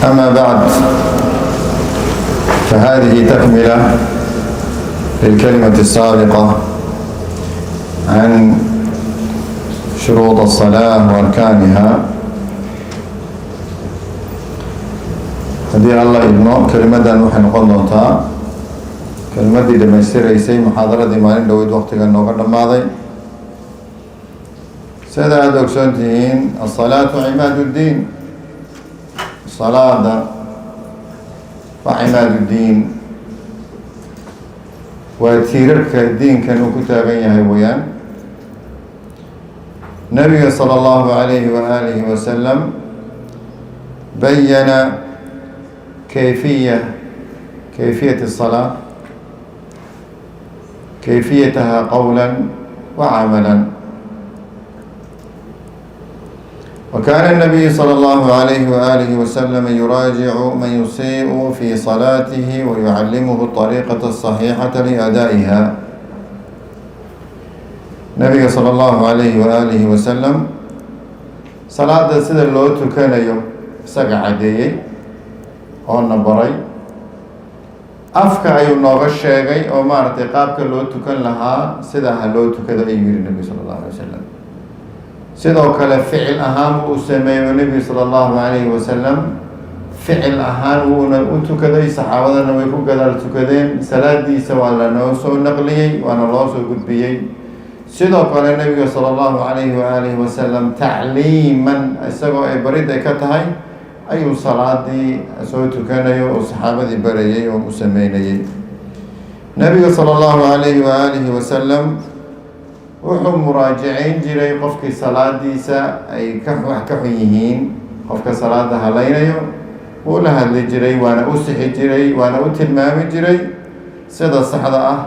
أما بعد، فهذه تكملة للكلمة السابقة عن شروط الصلاة وأركانها. هذه الله إبنه كلمة نوحي نقول نوتا كلمة دي لما يصير يسي محاضرة دي مالين دويد وقت كان نوكر الماضي. سيدة دوكسونتين الصلاة عماد الدين. الصلاة وعماد الدين وتيرك الدين كانوا كتابين هويان. النبي صلى الله عليه وآله وسلم بين كيفية الصلاة، كيفيتها قولا وعملا. وكان النبي صلى الله عليه وآله وسلم يراجع من يسيء في صلاته ويعلمه الطريقة الصحيحة لأدائها. النبي صلى الله عليه وآله وسلم صلاة سيد اللوتو كان يوم سقع عديي أو نبري أفكا أيو نوغ الشيغي أو ما ارتقابك اللوتو كان لها سيدها اللوتو كذا أيوير النبي صلى الله عليه وسلم. sidoo kale ficil ahaan uu sameeyo nebiga sala allahu calayhi wasalam. ficil ahaan wuuna u tukaday, saxaabadana way ku gadaal tukadeen. salaadiisa waa lanoo soo naqliyey, waana loo soo gudbiyey. sidoo kale nebiga sala allahu calayhi waalihi wasalam tacliiman isagoo ay barid ay ka tahay ayuu salaadii soo tukanayo oo saxaabadii barayay oo u sameynayay. nebiga sala allahu calayhi waalihi wasalam wuxuu muraajacayn jiray qofkii salaadiisa ay wax ka xun yihiin, qofka salaada halaynayo wuu la hadli jiray, waana u sixi jiray, waana u tilmaami jiray sida saxda ah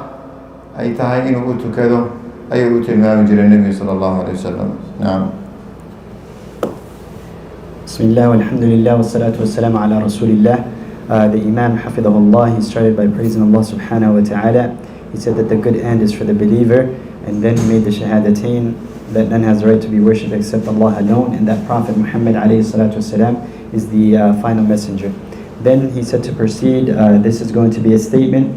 ay tahay inuu u tukado ayuu u tilmaami jiray nebiga sala allahu alayhi wasalam. Naam. Bismillah walhamdulillah wassalatu wassalamu ala rasulillah. The Imam hafidhahullah, he started by praising Allah subhanahu wa ta'ala. He said that the good end is for the believer. And then he made the shahadatain that none has the right to be worshipped except Allah alone, and that Prophet Muhammad ﷺ is the final messenger. Then he said to proceed, this is going to be a statement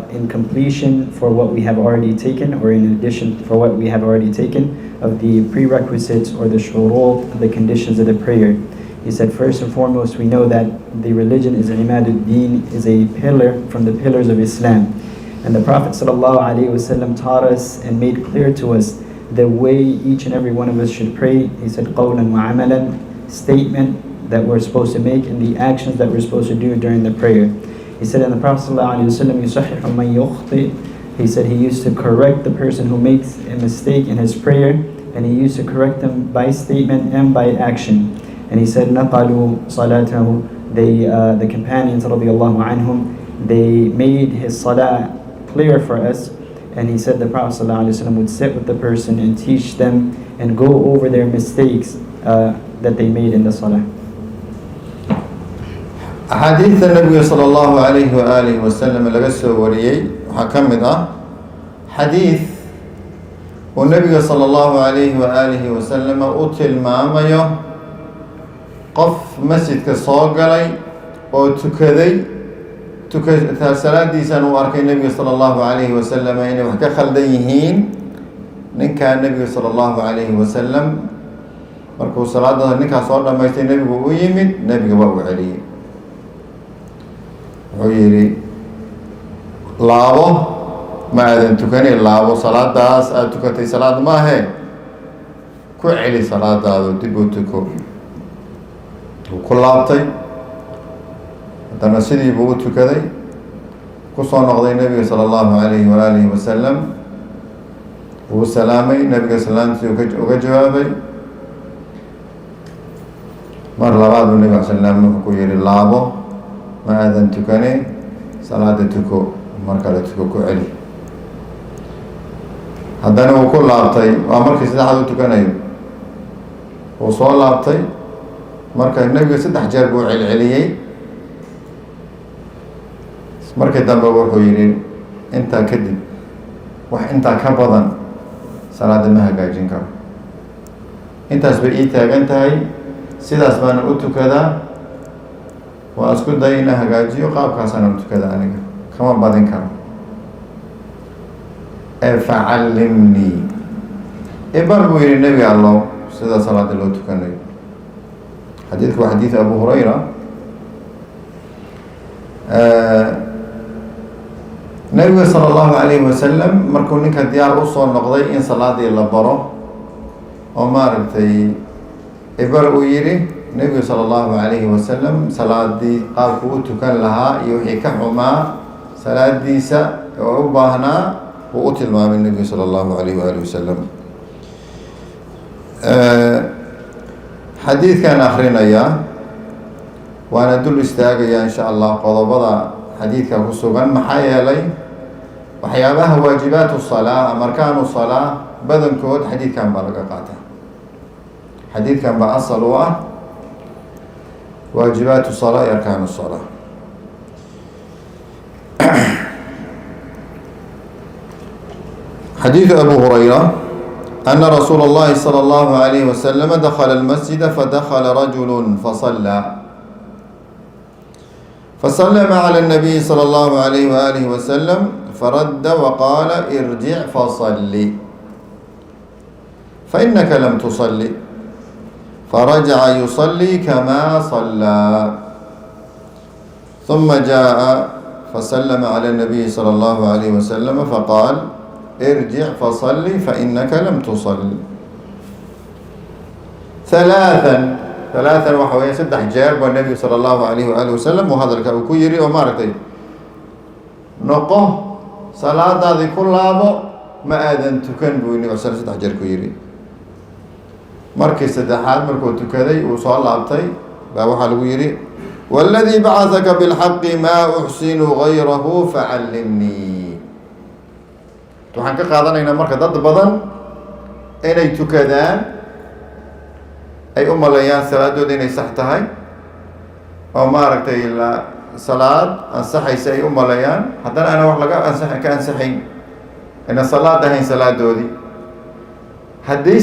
in completion for what we have already taken, or in addition for what we have already taken, of the prerequisites or the shurut, the conditions of the prayer. He said, first and foremost, we know that the religion is Imaduddin, is a pillar from the pillars of Islam. And the Prophet ﷺ taught us and made clear to us the way each and every one of us should pray. He said, qawlan wa amalan, statement that we're supposed to make and the actions that we're supposed to do during the prayer. He said, and the Prophet ﷺ yusahihu man yukhti. He said he used to correct the person who makes a mistake in his prayer, and he used to correct them by statement and by action. And he said, naqalu salatahu. The companions radiallahu anhum, they made his salah clear for us. And he said the Prophet ﷺ would sit with the person and teach them and go over their mistakes that they made in the salah. أحاديث النبي صلى الله عليه وآله وسلم لقصه وريي وحكمنا حديث والنبي صلى الله عليه وآله وسلم أتل ماميو قف مسجد كصاقلي وتكذي salaadiisaan uu arkay nebiga sala allahu calayhi wasalam inay wax ka khaldan yihiin. ninkaa nebiga sala allahu calayhi wasalam markuu salaada ninkaas soo dhammaystay nebigu u yimid, nebiga waa u celiyey. wuxuu yidhi, laabo ma aadan tukanin, laabo salaadaas aada tukatay salaad maahe, ku celi salaadaadu dib u tuko. wuu ku laabtay, haddana sidii buu u tukaday, kusoo noqday nebiga sala allahu calayhi waalihi wasalam, wuu salaamay, nebiga salaamtii uga jawaabay. mar labaad buu nebiga salaam wuxuu ku yihi, laabo ma aadan tukanin, salaada tuko, mar kale tuko, ku celi. haddana wuu ku laabtay, waa markii saddexaad u tukanayo. wuu soo laabtay, marka nebiga 3 jeer buu celceliyey. markii dambe wuxuu yidhi, intaa kadib wax intaa ka badan salaada ma hagaajin karo. intaas bay ii taagan tahay, sidaas baana u tukadaa. وأسكت داينا هجاجي وقاب كاسانا متكذا عنك كما بعدين كان فعلمني إبربو إلى النبي الله سيدا صلاة الله تكني حديثك وحديث أبو هريرة النبي صلى الله عليه وسلم مركوني كديار أصول نقضي إن صلاة الله برو وما رتي إبربو إلى النبي صلى الله عليه وسلم صلاة دي قابو تكن لها يوحي كحما صلاة دي سا وعباهنا وأتل ما من النبي صلى الله عليه وآله وسلم حديث كان آخرين إياه وأنا أدل استاقيا إن شاء الله قضبضا حديث كان خصوصا محايا لي وحيابها واجبات الصلاة أمركان الصلاة بدن كود حديث كان بلقاقاته حديث كان بأصل واجبات الصلاة أركان الصلاة حديث أبو هريرة أن رسول الله صلى الله عليه وسلم دخل المسجد فدخل رجل فسلم على النبي صلى الله عليه وآله وسلم فرد وقال ارجع فصلي فإنك لم تصلي فرجع يصلي كما صلى ثم جاء فسلم على النبي صلى الله عليه وسلم فقال ارجع فصلي فإنك لم تصل ثلاثا وحوية سدح جارب والنبي صلى الله عليه وآله وسلم وهذا الكأوكو يري ومارتي نقه صلاة هذه كلها ما آذن تكن بويني وصل سدح جاركو يري مركز سدحات مركو تكذي وصال عبتي باوحا لو يري والذي بعثك بالحق ما أحسن غيره فعلمني waxaan ka qaadanaynaa marka dad badan inay tukadaan ay u maleeyaan salaadooda inay sax tahay oo maaragtay salaad ansaxaysa ay u maleeyaan haddana ana wax laga ansaxayn ina salaad ahayn salaadoodii haddii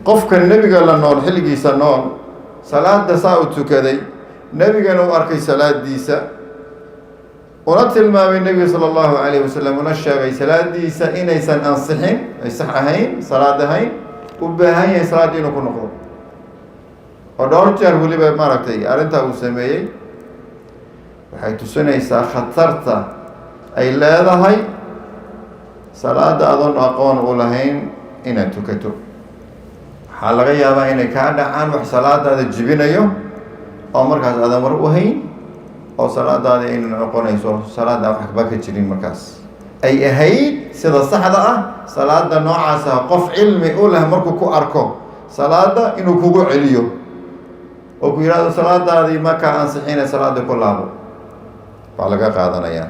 qofka nebiga la nool xilligiisa nool salaada saa u tukaday nebigana u arkay salaadiisa una tilmaamay nebiga sala allahu calayhi wasalam una sheegay salaadiisa inaysan ansixin ay sax ahayn salaad ahayn u baahan yahay salaaddii inuu ku noqdo oo dhowr jeer weliba maaragtay arrintaa uu sameeyey waxay tusinaysaa khatarta ay leedahay salaada adoon aqoon u lahayn inaad tukato waxaa laga yaabaa inay kaa dhacaan wax salaadaada jibinayo oo markaas aadan war u hayn oo salaadaada aynu noqonayso salaada waxba ka jirin markaas ay ahayd sida saxda ah salaada noocaas ah qof cilmi u leh markuu ku arko salaada inuu kugu celiyo oo ku yiraahdo salaadaadii ma ka ansixina salaada ku laabo waa laga qaadanayaa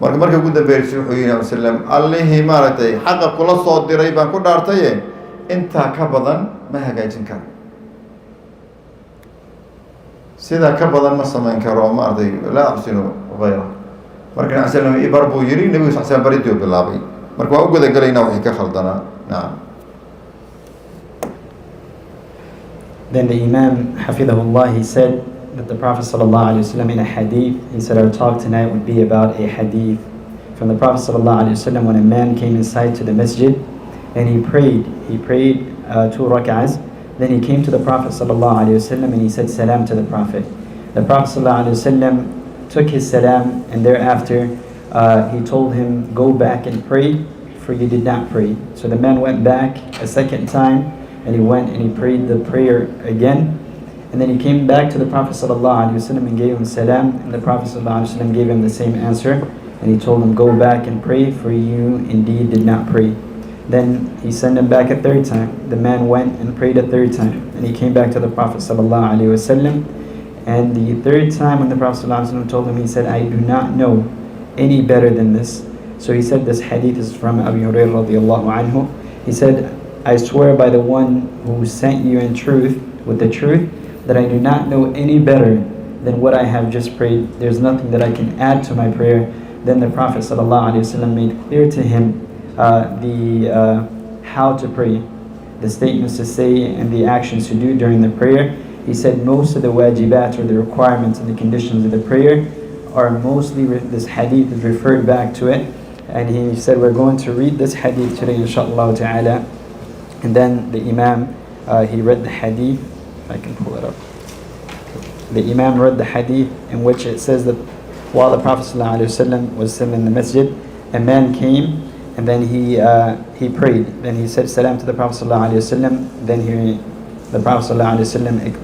marka ugu dambeeyay wuxuu yiri sallam allahi maartay xaqa kula soo diray baan ku dhaartay inta ka badan ma hagaajin karo sida ka badan ma samayn karo maartay la axsinu ghayra marka sallam ibarbu yiri nabi sallallahu alayhi wasallam barido bilaabay marka waa u guda galayna wixii ka khaldana naam. Then the Imam Hafidahullah, he said that the Prophet sallallahu alaihi wasallam in a hadith, he said our talk tonight would be about a hadith from the Prophet sallallahu alaihi wasallam when a man came inside to the masjid and he prayed 2 rak'ahs. Then he came to the Prophet sallallahu alaihi wasallam and he said salam to the Prophet. The Prophet sallallahu alaihi wasallam took his salam and thereafter he told him, go back and pray, for you did not pray. So the man went back a second time and he went and he prayed the prayer again. And then he came back to the Prophet sallallahu alaihi wasallam and gave him salam, and the Prophet sallallahu alaihi wasallam gave him the same answer, and he told him, go back and pray, for you indeed did not pray. Then he sent him back a third time. The man went and prayed a third time, and he came back to the Prophet sallallahu alaihi wasallam, and the third time when the Prophet sallallahu alaihi wasallam told him, he said, I do not know any better than this. So he said, this hadith is from Abu Hurairah radiyallahu anhu. He said, I swear by the one who sent you in truth, with the truth, that I do not know any better than what I have just prayed. There's nothing that I can add to my prayer. Then the Prophet ﷺ made clear to him how to pray, the statements to say and the actions to do during the prayer. he said most of the wajibat, or the requirements and the conditions of the prayer, are mostly, this hadith is referred back to it. And he said we're going to read this hadith today, inshallah ta'ala. And then the Imam, he read the hadith, if I can pull it up. The Imam read the hadith in which it says that while the Prophet ﷺ was sitting in the masjid, a man came and then he prayed. Then he said salam to the Prophet ﷺ. Then the Prophet ﷺ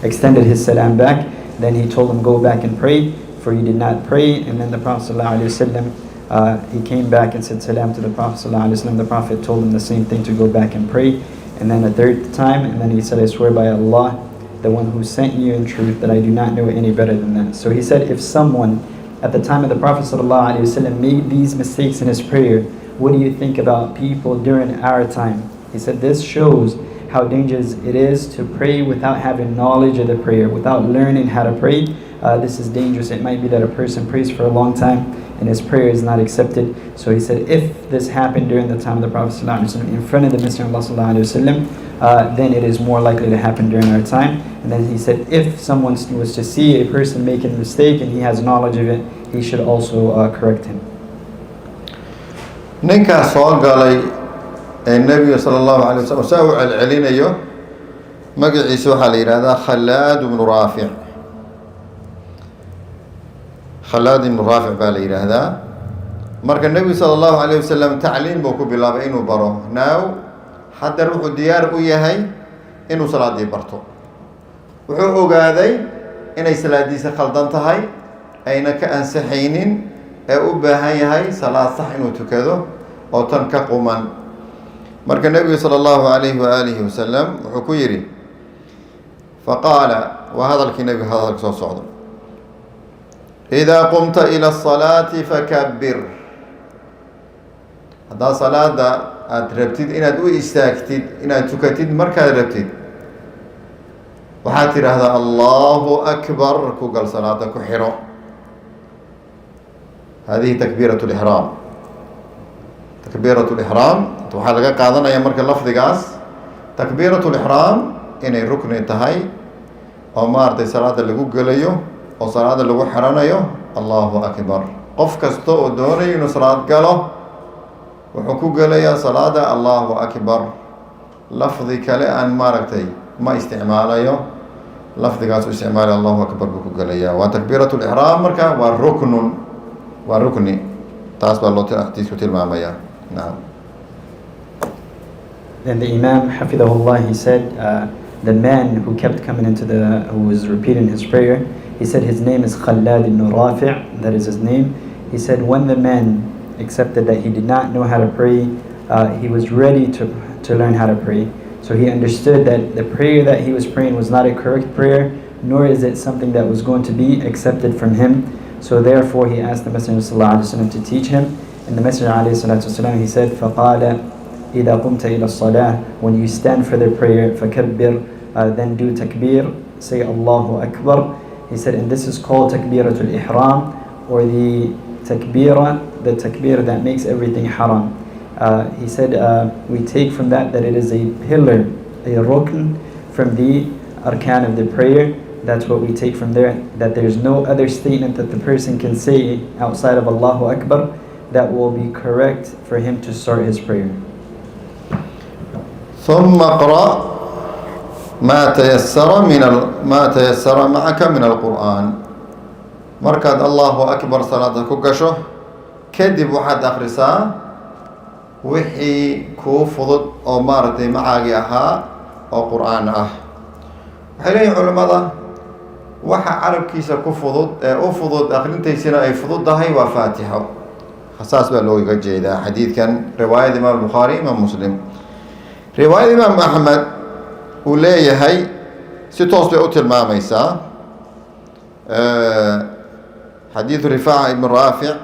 extended his salam back. Then he told him, go back and pray, for you did not pray. And then the Prophet ﷺ, he came back and said salam to the Prophet ﷺ. The Prophet told him the same thing, to go back and pray. And then a third time, and then he said, I swear by Allah, the one who sent you in truth, that I do not know any better than that. So he said, if someone at the time of the Prophet ﷺ made these mistakes in his prayer, what do you think about people during our time? He said, this shows how dangerous it is to pray without having knowledge of the prayer, without learning how to pray. This is dangerous. It might be that a person prays for a long time and his prayer is not accepted. So he said, if this happened during the time of the Prophet ﷺ, in front of the Messenger of Allah ﷺ, then it is more likely to happen during our time. And then he said, if someone was to see a person making a mistake and he has knowledge of it, he should also correct him. ninkaas soo galay ee nebiga sala allahu calay wasalam saa u celcelinayo magaciisa waxaa la yidhahdaa Khallaad ibnu Raafic. Khallaad ibnu Raafic baa la yidhaahdaa. marka nebigu sala allahu calayh wasalam tacliim buu ku bilaabay inuu baro. Now haddar wuxuu diyaar u yahay inuu salaadii barto. wuxuu ogaaday inay salaadiisa khaldan tahay, ayna ka ansaxaynin, ee u baahan yahay salaad sax inuu tukado oo tan ka quman. marka nebigu sala allahu calayhi waaalihi wasalam wuxuu ku yidhi, faqaala, waa hadalkii nebiga hadalka soo socdo, idaa qumta ila asalaati fakabbir. haddaad salaada aada rabtid inaad u istaagtid, inaad tukatid, markaad rabtid waxaad tidhaahdaa allahu akbar, ku gal salaada, ku xiro. هذه تكبيرة الإحرام. تكبيرة الإحرام waxaa laga qaadanaya marka lafdigaas تكبيرة الإحرام inay rukni tahay oo maartay salaada lagu gelayo oo salaada lagu xiranayo Allahu akbar. qof kasta oo doonayo inuu salaad galo wuxuu ku gelayaa salaada Allahu akbar. lafdi kale aan maaragtay ma isticmaalayo, lafdigaas u isticmaalay Allahu akbar buu ku gelayaa. waa تكبيرة الإحرام marka waa ruknun, waa rukni. taas baa loo xadiisku tilmaamaya. Naam. Then the Imam, Hafidahullah, he said, the man who kept coming who was repeating his prayer, he said his name is Khallaad ibn Rafi', that is his name. He said when the man accepted that he did not know how to pray, he was ready to learn how to pray. So he understood that the prayer that he was praying was not a correct prayer, nor is it something that was going to be accepted from him. So therefore he asked the Messenger ﷺ to teach him. And the Messenger ﷺ, he said, فَقَالَ إِذَا قُمْتَ إِلَى الصَّلَاةِ, when you stand for the prayer, فَكَبِّرْ, then do takbir, say Allahu Akbar. He said, and this is called takbiratul ihram, or the takbir that makes everything haram. He said, we take from that it is a pillar, a rukn from the arkan of the prayer. That's what we take from there, that there's no other statement that the person can say outside of Allahu Akbar that will be correct for him to start his prayer. ثم اقرأ ما تيسر معك من القرآن. markaad Allahu Akbar salaada ku gasho kadib waxaad akhrisaa wixii kuu fudud oo maaragtay macaagi ahaa oo qur'aan ah. waxay leeyihiin culimmada waxa carabkiisa ku fudud ee u fudud akhrintaysina ay fududdahay waa faatixo. khasaas baa looga jeedaa xadiidkan riwaayada imaam Bukhari, imaam Muslim. riwaayada imaam Axmed uu leeyahay si toos bay u tilmaamaysaa. xadiidu rifaaca ibn raafic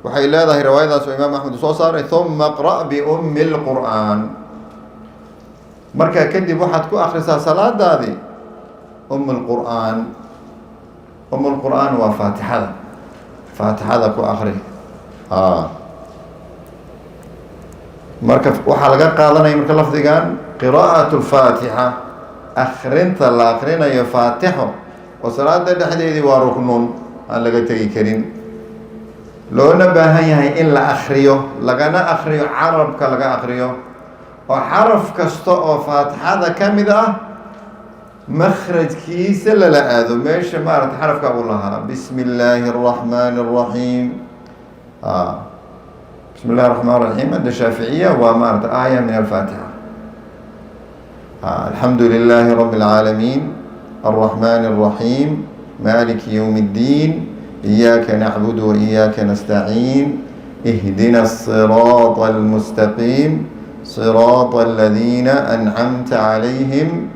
waxay leedahay riwaayadaas oo imaam Axmed soo saaray, thumma qra' bi ummi lqur'aan. markaa kadib waxaad ku akhrisaa salaadaadii lqur'aan. lqur'aan waa faatixada ku akhri. marka waxaa laga qaadanaya marka lafdigan qiraa'atu lfaatixa أخرنت لا أخرنا يفاتحه وصلاة دحديدي وركن أن لقيتي كريم لو نبه هي إلا أخريه لقنا أخريه عرب كلقى أخريه وحرف كستو فاتحة هذا كم إذا مخرج كيس لا هذا ماشي مارت حرف كأولها بسم الله الرحمن الرحيم بسم الله الرحمن الرحيم عند الشافعية ومارت آية من الفاتحة الحمد لله رب العالمين الرحمن الرحيم مالك يوم الدين إياك نعبد وإياك نستعين اهدنا الصراط المستقيم صراط الذين أنعمت عليهم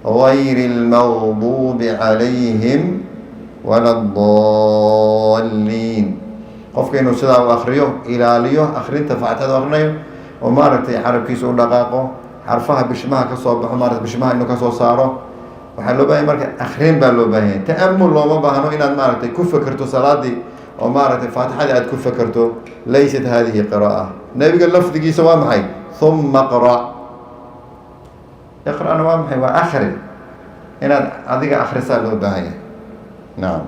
غير المغضوب عليهم ولا الضالين قف كأنه سدا وآخريه إلاليه آخرين تفعت هذا أغنيه ومارت حرف كيسو دقاقه حرفها بشمها كصوب مارت بشمها إنه كصو صاره وحلو باهي مركز آخرين بالو باهي تأمل لو ما بهنو إن مارت كيف فكرتو صلاة دي ومارت فاتحة دي كيف فكرتو ليست هذه قراءة النبي قال لفظ كيسو وامحي ثم اقرأ اقرأ أنا وامحي وآخر هنا هذيك آخر سالو باهي نعم.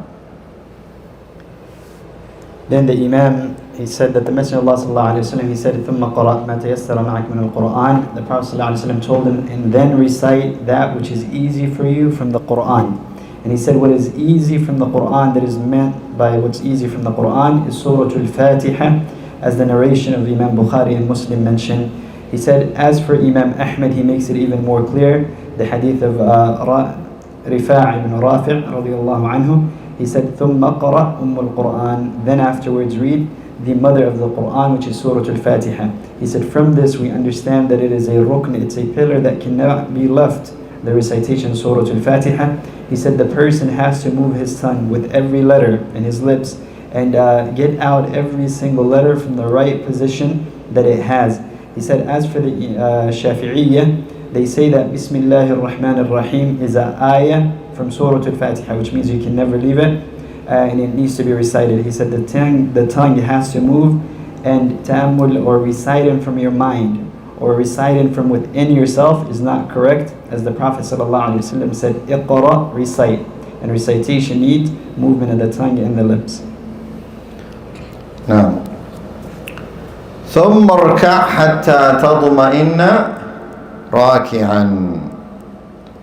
Then the Imam, he said that the Messenger of Allah sallallahu alayhi wa sallam, he said, ثُمَّ قَرَأْ مَا تَيَسَّرَ مَعَكْ مِنَ الْقُرْآنِ. The Prophet sallallahu alayhi wa sallam told him, and then recite that which is easy for you from the Qur'an. And he said, what is easy from the Qur'an, that is meant by what's easy from the Qur'an, is Surah Al-Fatiha, as the narration of Imam Bukhari and Muslim mentioned. He said, as for Imam Ahmad, he makes it even more clear. The hadith of Rifa' ibn Rafi' radiyallahu anhu, he said, ثُمَّ قَرَأْ الْقُرْآنِ. Then afterwards read the mother of the Qur'an, which is Surah Al-Fatiha. He said, from this we understand that it is a rukn, it's a pillar that cannot be left, the recitation of Surah Al-Fatiha. He said the person has to move his tongue with every letter in his lips and get out every single letter from the right position that it has. He said, as for the Shafi'iyya, they say that Bismillahir Rahmanir Rahim is an ayah from Surah Al-Fatiha, which means you can never leave it, and it needs to be recited. He said the tongue has to move, and ta'ammul, or reciting from your mind, or reciting from within yourself, is not correct. As the Prophet ﷺ said, Iqra, recite. And recitation needs movement of the tongue and the lips. نعم. ثم اركع حتى تطمئن راكعا.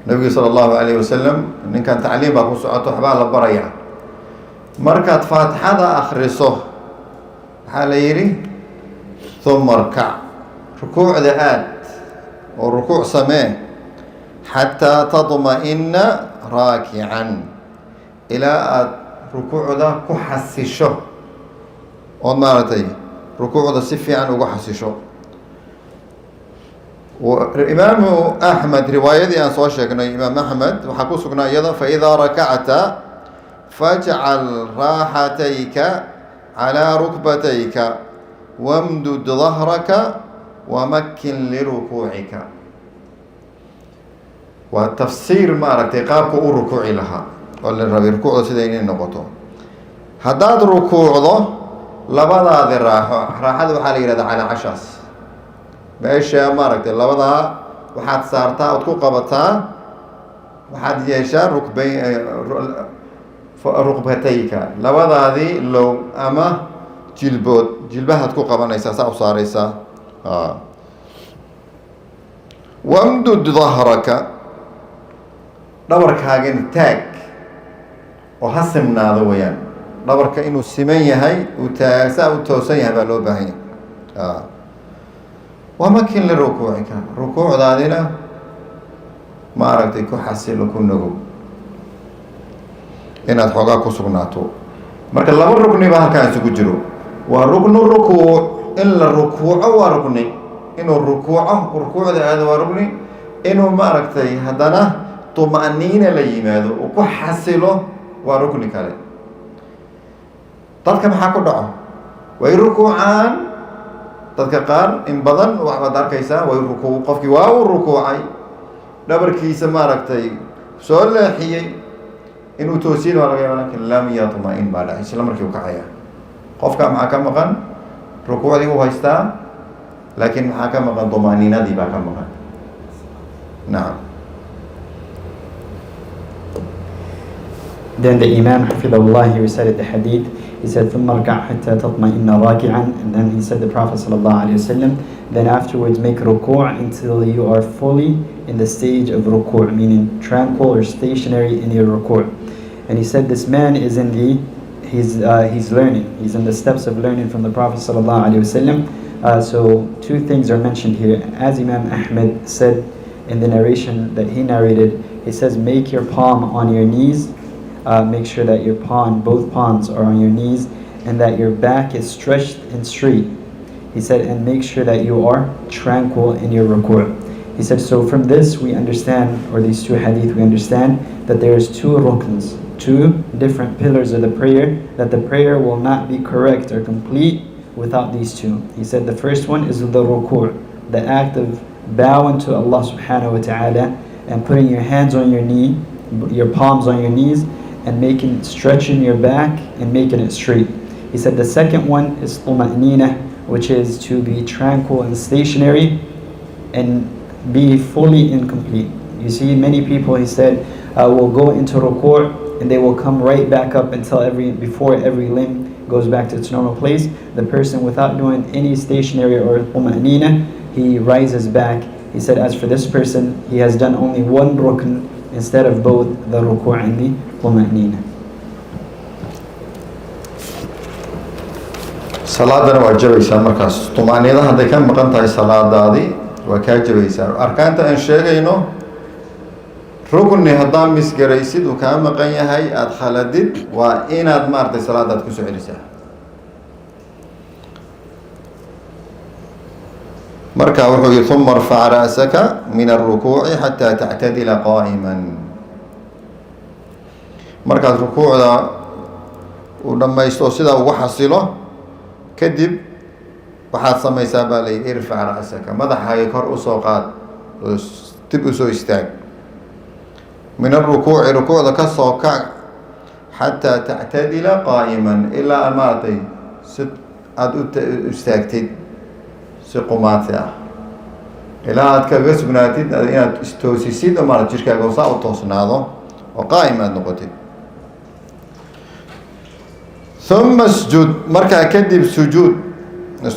النبي صلى الله عليه وسلم إن كان تعليم أبو سعود حبال البريع مركات فاتحة أخرسه حاليري ثم اركع ركوع ذات والركوع سماه حتى تطمئن راكعا إلى ركوع ذا كحسشه ومارتي ركوع ذا سفي عنه كحسشه. والإمام أحمد رواية أن صوشكنا الإمام أحمد وحكوسكنا أيضا فإذا ركعت فاجعل راحتيك على ركبتيك وامدد ظهرك ومكن لركوعك. والتفسير ما رتقابك الركوع لها ولا الربي ركوع سيدين النقطة هداد ركوع ذا لبضا ذي راحة وحالي على عشاس meesha maaragtay labada waxaad saartaa oo ku qabataa waxaad yeeshaa rukbatayka labadaadii low ama jilbahaad ku qabanaysaa saa u saaraysaa wamdud dhahraka dhabarkaagana taag oo ha simnaado weyaan dhabarka inuu siman yahay uu taagsaa u toosan yahay baa loo baahan yahay ومكن لركوعك ركوع ذادنا ما أردت كحسل كنجو إن أتحقق كسرناتو مركز الله الركن بها كان سجرو وركن الركوع إلا الركوع وركني إنه الركوع هذا وركني إنه ما أردت هذانا طمأنينة ليماذا وكحسله وركني كله تذكر محاكو دعوة ويركوعان dadka qaar in badan waxaad arkaysaa way rukuuc qofkii waa uu rukuucay dhabarkiisa maaragtay soo leexiyay inuu toosiin waa laga yaabaa laakiin lam yatma'in baa dhacay isla markii uu kacaya qofka maxaa ka maqan rukuucdii uu haystaa laakiin maxaa ka maqan طمأنينadii baa ka maqan nacam Then the Imam Hafidahullah, he recited the hadith. He said, ثُمَّ ارْكَعْ حَتَّى تَطْمَئِنَّ رَاكِعًا. And then he said, the Prophet ﷺ, then afterwards make ruku' until you are fully in the stage of ruku', meaning tranquil or stationary in your ruku'. And he said, this man is in he's learning. He's in the steps of learning from the Prophet ﷺ. So two things are mentioned here. As Imam Ahmed said in the narration that he narrated, he says, make your palm on your knees. Make sure that your both palms are on your knees, and that your back is stretched and straight. He said, and make sure that you are tranquil in your ruku'. He said, so from this we understand, or these two hadith, we understand that there is two rukns, two different pillars of the prayer, that the prayer will not be correct or complete without these two. He said the first one is the ruku', the act of bowing to Allah subhanahu wa ta'ala and putting your hands on your knee, your palms on your knees, and stretching your back and making it straight. He said the second one is tuma'nina, which is to be tranquil and stationary and be fully incomplete. You see, many people, he said, will go into ruku' and they will come right back up until before every limb goes back to its normal place. The person, without doing any stationary or tuma'nina, he rises back. He said, as for this person, he has done only one rukn instead of both the ruku' and the tuma'nina. salaadana waa jabaysaa markaas tumaaniinada hadday ka maqan tahay salaadaadii waa kaa jabaysaa arkaanta aan sheegayno rukni haddaan misgaraysid uu kaa maqan yahay aada khaladid waa inaad maaragtay salaadaad ku soo celisaa marka wuxuu yihi ثuma ارفع رأسك من الركوع حتى تعتدل قائما markaad rukuucda uu dhammaysto sidaa ugu xasilo kadib waxaad samaysaa baa la yidhi irfac ra'saka madaxaaga kor usoo qaad oo dib usoo istaag min arukuuci rukuucda ka soo kac xataa tactadila qaa'iman ilaa aad maaragtay si aada u istaagtid si qumaati ah ilaa aad kaga sugnaatid inaad istoosisid oo maarata jirkaaga saa u toosnaado oo qaa'im aada noqotid ثم اسجد markaa kadib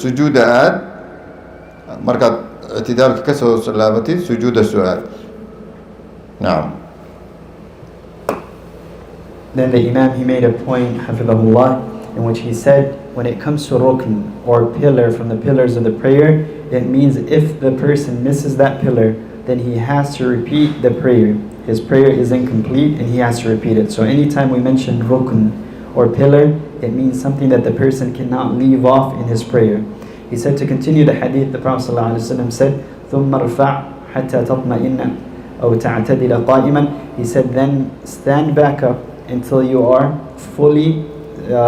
sujuuda aad markaad اعtidaalka kasoo laabatid sujuuda su'aal نعم. Then the Imam, he made a point, Hafidahullah, in which he said, when it comes to rukn or pillar from the pillars of the prayer, it means if the person misses that pillar, then he has to repeat the prayer. His prayer is incomplete and he has to repeat it. So anytime we mention rukn or pillar, it means something that the person cannot leave off in his prayer. He said, to continue the hadith, the Prophet ﷺ said, ثُمَّ ارْفَعْ حَتَّى تَطْمَئِنَّ أَوْ تَعْتَدِلَ قَائِمًا. He said, then stand back up until you are fully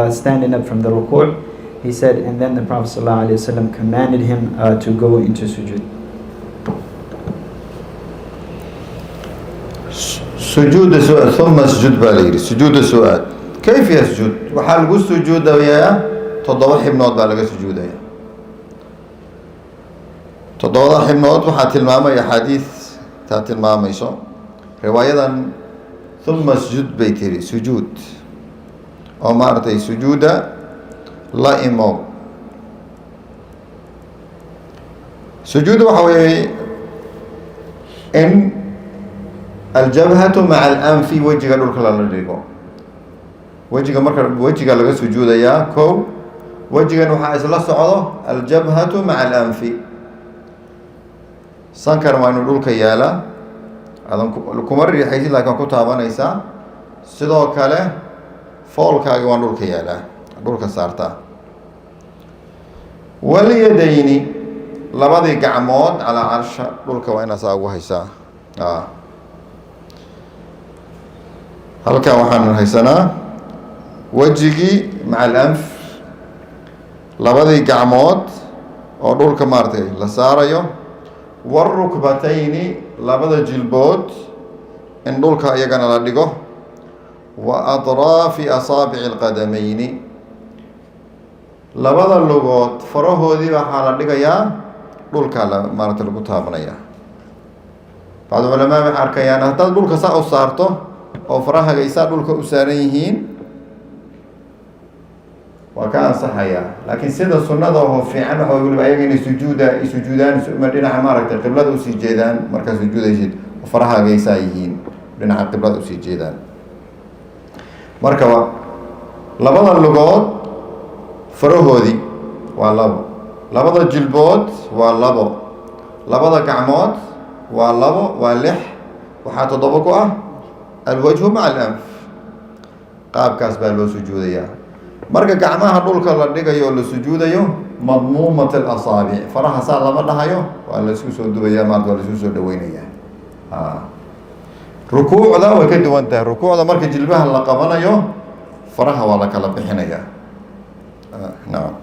standing up from the ruku'. He said, and then the Prophet ﷺ commanded him to go into sujood. سجود سؤال ثم اسجد بالغري سجود سؤال كيف يسجد وحال قو سجود ويا تضوح حبنود بالغ سجود يا تضوح حبنود وحات الماما يا حديث تات الماما يسو رواية ثم اسجد بيتري سجود أو مارتي سجود لا إمو سجود وحوي إن الجبهة مع الأنف وجه قالوا كلا لديكو وجه مركب وجه قالوا سجود يا كو وجه نوحا إسلا صعده الجبهة مع الأنف سانكر ما نقول كيالا هذا الكمر حيث لا كان كتابا نيسا سدوا كله فول كاجوان نقول كيالا نقول كسارتا واليدين لبادي قعمود على عرش نقول كوينا ساقوا هيسا halkan waxaan haysanaa wejigii maca al-anf labadii gacmood oo dhulka maartay la saarayo warukbatayni labada jilbood in dhulka iyagana la dhigo wa atraafi asaabici alqadamayni labada lugood farahoodii waxaa la dhigayaa dhulka maaragtay lagu taabanaya bacdu culamaa waxay arkayaan haddaad dhulka saa u saarto oo faraha gaysaa dhulka u saaran yihiin waa ka ansaxayaa laakiin sida sunnada oo fiican waxa weliba ayaga inay sujuudaan dhinaca maaragtay qiblada usii jeedaan markaa sujuudaysid faraha gaysaa yihiin dhinaca qiblada usii jeedaan marka labada lugood farahoodii waa labo labada jilbood waa labo labada gacmood waa labo waa lix waxaa 7 ku ah alwajhu maca alanf qaabkaas baa loo sujuudayaa marka gacmaha dhulka la dhigayo oo la sujuudayo madmuumat al-asaabic faraha saa lama dhahayo waa la isku soo dubayaa maanta waa la isku soo dhaweynayaa rukuucda way ka duwan tahay rukuucda marka jilbaha la qabanayo faraha waa la kala bixinayaa naam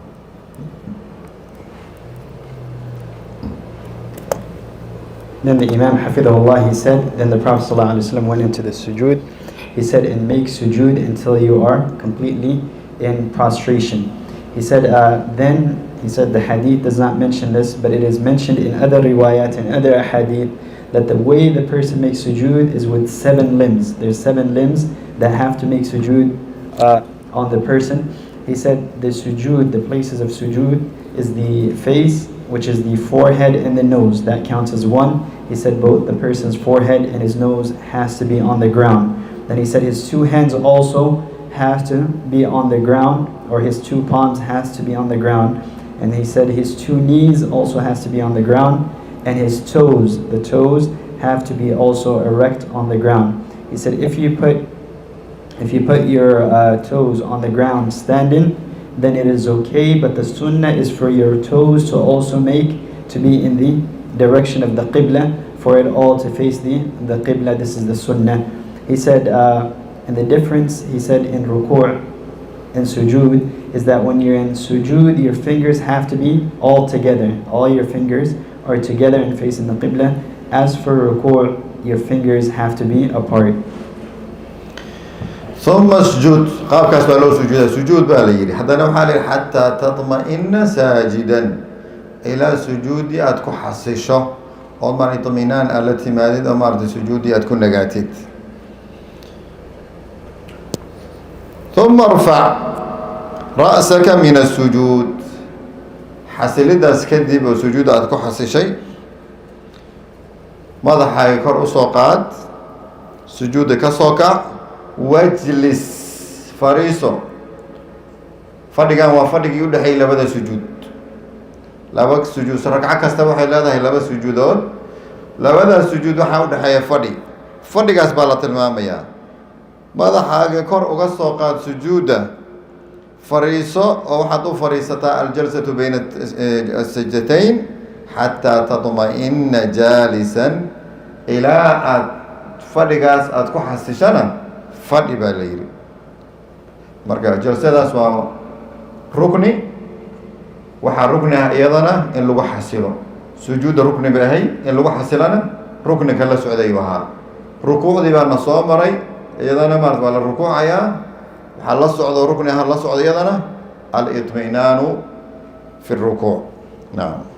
Then the Imam Hafidahullah, he said, then the Prophet ﷺ went into the sujood. He said, and make sujood until you are completely in prostration. He said, the hadith does not mention this, but it is mentioned in other riwayat and other hadith that the way the person makes sujood is with 7 limbs. There's 7 limbs that have to make sujood on the person. He said the sujood, the places of sujood, is the face, which is the forehead and the nose. That counts as 1. He said both the person's forehead and his nose has to be on the ground. Then he said his 2 hands also have to be on the ground, or his 2 palms has to be on the ground. And he said his 2 knees also has to be on the ground, and his toes, the toes have to be also erect on the ground. He said if you put your toes on the ground standing, then it is okay, but the sunnah is for your toes to also to be in the direction of the qibla, for it all to face the qibla. This is the sunnah. He said, and the difference, he said, in ruku' and sujood is that when you're in sujood, your fingers have to be all together. All your fingers are together and facing the qibla. As for ruku', your fingers have to be apart. ثم اسجد قاب كاس بالو سجود باليري حتى لو حالي حتى تطمئن ساجدا الى سجودي اتكو حسيشو ومر اطمئنان التي مالد امر سجودي اتكو نغاتيت ثم ارفع راسك من السجود حسلداس كدب وسجود اتكو حسيشي مدحاي كور اسوقات سجود كسوكا wajlis fariiso fadhigan waa fadhigii u dhaxay labada sujuud ragco kasta waxay leedahay 2 sujuudood labada sujuud waxa u dhaxeeya fadhigaas baa la tilmaamayaa madaxaaga kor uga soo qaad sujuuda fariiso oo waxaad u fariisataa aljalsatu bayna as-sajdatayn hatta tatma'inna jalisan ilaa aad fadhigaas aad ku xasishana fadhi baa la yiri marka jalsadaas waa rukni waxa rukni iyadana in lagu xasilo sujuuda rukni baahay in lagu xasilana rukni kala socday waxa rukuucdi baa soo maray iyadana maarta waa la rukuucaya waxa la socdo rukni la socdo iyadana al-itminaanu fi ar-ruku' naam.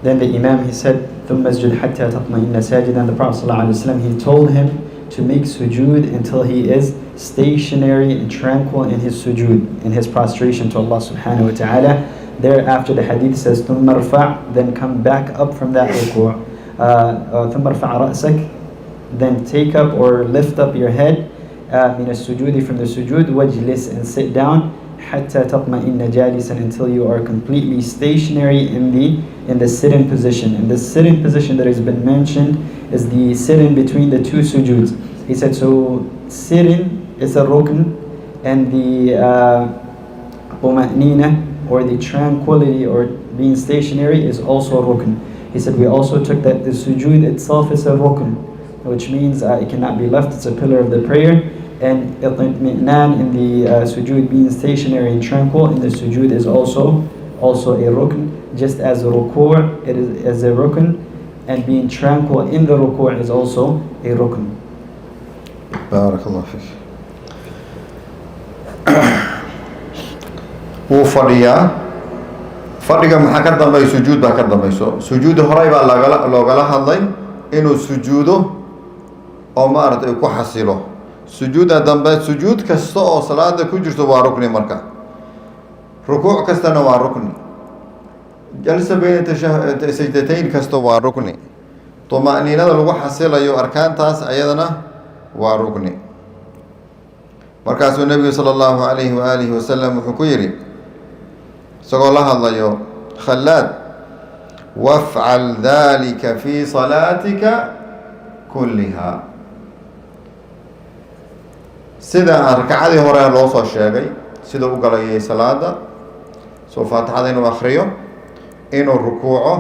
Then the Imam, he said, ثُمَّ اسْجُدْ حَتَّى تَطْمَئِنَّ سَاجِدًا. The Prophet ﷺ, he told him to make sujood until he is stationary and tranquil in his sujood, in his prostration to Allah subhanahu wa ta'ala. Thereafter the hadith says, ثُمَّ ارْفَعْ, then come back up from that ruku'. ثُمَّ ارْفَعْ رَأْسَكَ, then take up or lift up your head من السجود, from the sujood, وَاجْلِسْ, and sit down, حَتَّى تَطْمَئِنَّ جَالِسًا, until you are completely stationary in the sitting position. And the sitting position that has been mentioned is the sitting between the 2 sujoods. He said, so sitting is a rukn, and the uma'nina, or the tranquility or being stationary, is also a rukn. He said we also took that the sujood itself is a rukn, which means it cannot be left, it's a pillar of the prayer. And itmi'nan, in the sujood, being stationary and tranquil in the sujood, is also a rukn, just as a ruku' it is a rukn, and being tranquil in the ruku' is also a rukn. Barakallah fik. Wuu fadhiga maxaa ka dambeeyo sujuud baa ka dambeeyo sujuud horay baa loogala hadlay inuu sujuudo oo maaragtay ku xasilo sujuuda dambe sujuud kasta oo salaada ku jirto waa rukni marka rukuuc kastana waa rukni jalsa bayna sajdatayn kasta waa rukni tuma'niinada lagu xasilayo arkaantaas ayadana waa rukni markaasuu nebigu sala allahu calayhi waaalihi wasalam wuxuu ku yidhi isagoo la hadlayo khallaad wafcal dalika fi salaatika kulliha sida rakacadii hore loo soo sheegay sida u galayay salaada soo faatixada inuu akhriyo inuu rukuuco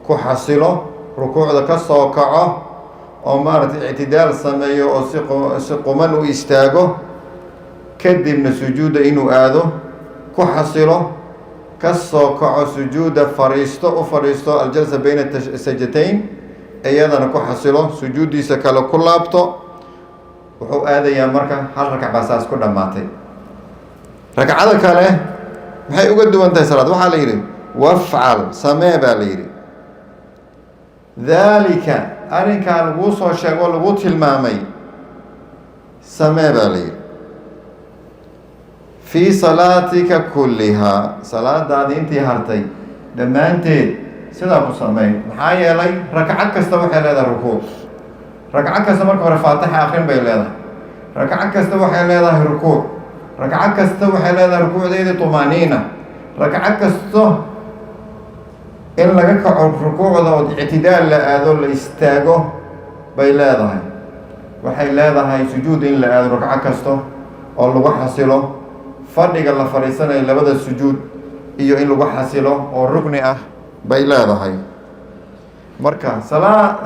ku xasilo rukuucda ka soo kaco oo maaragtay ictidaal sameeyo oo si quman u istaago kadibna sujuudda inuu aado ku xasilo ka soo kaco sujuudda fariisto u fadhiisto aljalsa bayna sajdatayn iyadana ku xasilo sujuuddiisa kale ku laabto wuxuu aadayaa marka hal rakac baa saas ku dhammaatay rakcada kale maxay uga duwan tahay salaad waxaa la yidhi wafcal samee baa la yidhi daalika arrinkaa laguu soo sheego lagu tilmaamay samee baa la yidhi fii salaatika kullihaa salaadaadii intii hartay dhammaanteed sidaa ku sameey maxaa yeelay rakcad kasta waxay leedahay rukuuc rakcad kasta marka hore faatixa akrin bay leedahay rakcad kasta waxay leedahay rukuuc rakcad kasta waxay leedahay rukuucdeedii tumaaniina rakcad kasto in laga kaco rukuucda oo ictidaal la aado la istaago bay leedahay waxay leedahay sujuud in la aado rakcad kasto oo lagu xasilo fadhiga la fadhiisanayo labada sujuud iyo in lagu xasilo oo rugni ah bay leedahay marka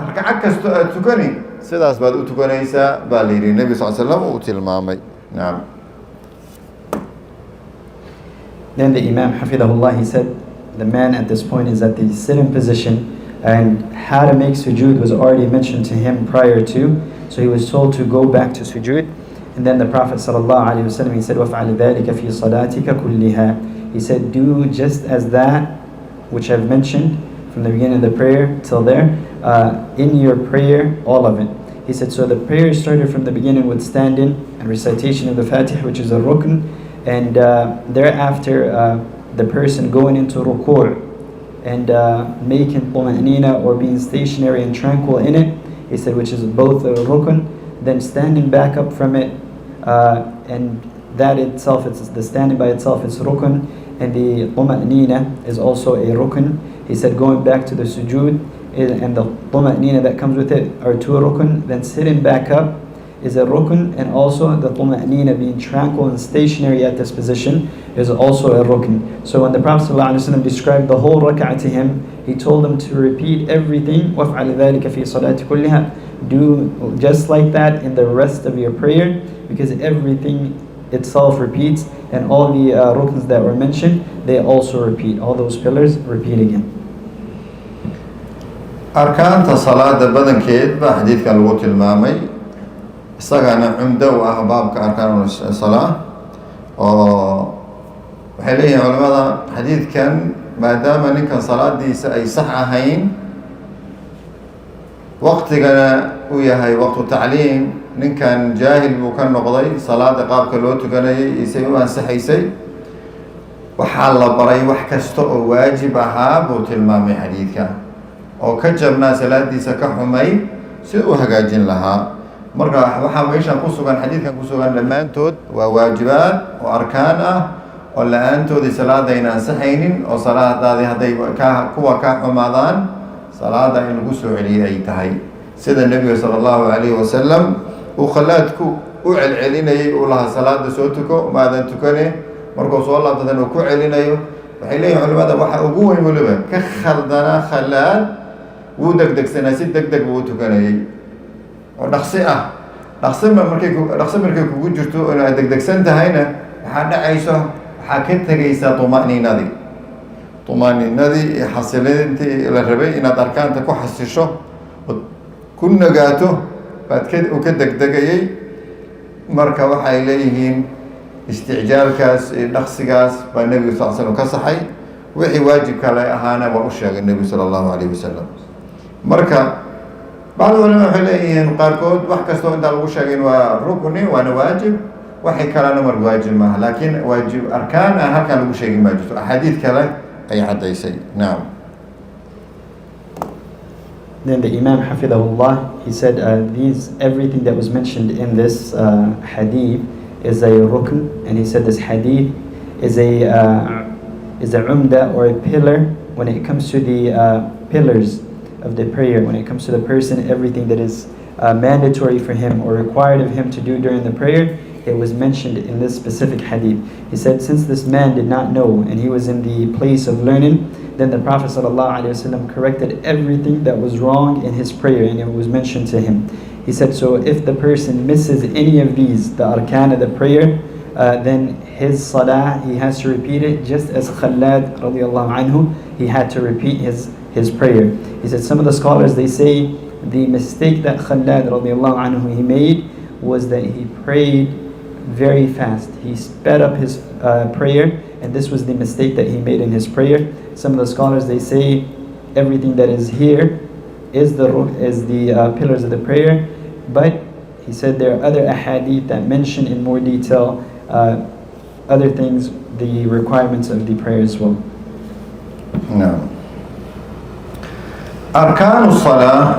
rakcad kasto aad tukani sidaas baad u tukanaysaa baa la yidhi nebi sal slam uu tilmaamay nacam. Then the Imam Hafidahullah, he said the man at this point is at the sitting position, and how to make sujood was already mentioned to him prior to, so he was told to go back to sujood. And then the Prophet sallallahu alaihi wasallam, he said وَفْعَلْ ذَلِكَ فِي صَلَاتِكَ كُلِّهَا, he said do just as that which I've mentioned from the beginning of the prayer till there, in your prayer, all of it. He said, so the prayer started from the beginning with standing and recitation of the Fatiha, which is a rukn, and thereafter the person going into ruku' and making tuma'nina or being stationary and tranquil in it, he said, which is both a rukn, then standing back up from it, and that itself, it's the standing by itself is rukn, and the tuma'nina is also a rukn. He said going back to the sujood and the tuma'nina that comes with it are two rukn, then sitting back up is a rukn, and also the tuma'nina, being tranquil and stationary at this position, is also a rukn. So when the Prophet ﷺ described the whole rak'ah to him, he told him to repeat everything, وَفْعَلِ ذَلِكَ فِي صَلَاتِ كُلِّهَا, do just like that in the rest of your prayer, because everything itself repeats, and all the rukns that were mentioned, they also repeat. All those pillars repeat again. arkaanta salaada badankeed baa xadiidkan lagu tilmaamay isagana cumdo u ah baabka arkaan salaa oo waxay leeyihiin culamada xadiidkan maadaama ninkan salaadiisa ay sax ahayn waqtigana uu yahay waqtu tacliim ninkan jaahil buu ka noqday salaada qaabka loo tukanayay isay u ansaxaysay waxaa la baray wax kasta oo waajib ahaa buu tilmaamay xadiidka oo ka jabnaa salaadiisa ka xumay si uu hagaajin lahaa marka waxaa meeshan ku sugan xadiidkan ku sugan dhammaantood waa waajibaad oo arkaan ah oo la-aantoodii salaada ayna ansaxaynin oo salaadaadii hadday kuwa ka xumaadaan salaada in lagu soo celiyay ay tahay sida nebiga sala allahu calayhi wasalam uu khalaadku u celcelinayay uu lahaa salaada soo tuko maadan tukane markuu soo laabtadan uu ku celinayo waxay leeyihin culimada waxa ugu weyn waliba ka khaldanaa khalaad wuu degdegsanaa si deg deg buu u tukanayay oo dhaqsi ah dhaqsi markay kugu jirto inaad degdegsan tahayna waxaa dhacayso waxaa ka tegaysaa tuma'niinadii iyo xasilintii la rabay inaad arkaanta ku xasisho ood ku nagaato baad u ka degdegayay marka waxay leeyihiin isticjaalkaas iyo dhaqsigaas baa nebigu sal slam ka saxay wixii waajibka la ahaana waa u sheegay nebigu sala allahu calayhi wasalam marka بعض العلماء حليين قاركود وحكستو عند الوشاقين وركني وانا واجب وحي كلام مر واجب معه لكن واجب أركان هل كان الوشاقين ما جزء أحاديث كلا أي حد يسي نعم. Then the Imam Hafidahullah, he said everything that was mentioned in this hadith is a rukn, and he said this hadith is a umda or a pillar when it comes to the pillars of the prayer. When it comes to the person, everything that is mandatory for him or required of him to do during the prayer, it was mentioned in this specific hadith. He said, since this man did not know and he was in the place of learning, then the Prophet ﷺ corrected everything that was wrong in his prayer, and it was mentioned to him. He said, so if the person misses any of these, the arkan of the prayer, then his salah, he has to repeat it, just as Khalad radiallahu anhu, he had to repeat his prayer. He said, some of the scholars, they say the mistake that Khalad radiallahu anhu he made was that he prayed very fast. He sped up his prayer, and this was the mistake that he made in his prayer. Some of the scholars, they say everything that is here is the pillars of the prayer, but he said there are other ahadith that mention in more detail other things, the requirements of the prayer as well. No. أركان الصلاة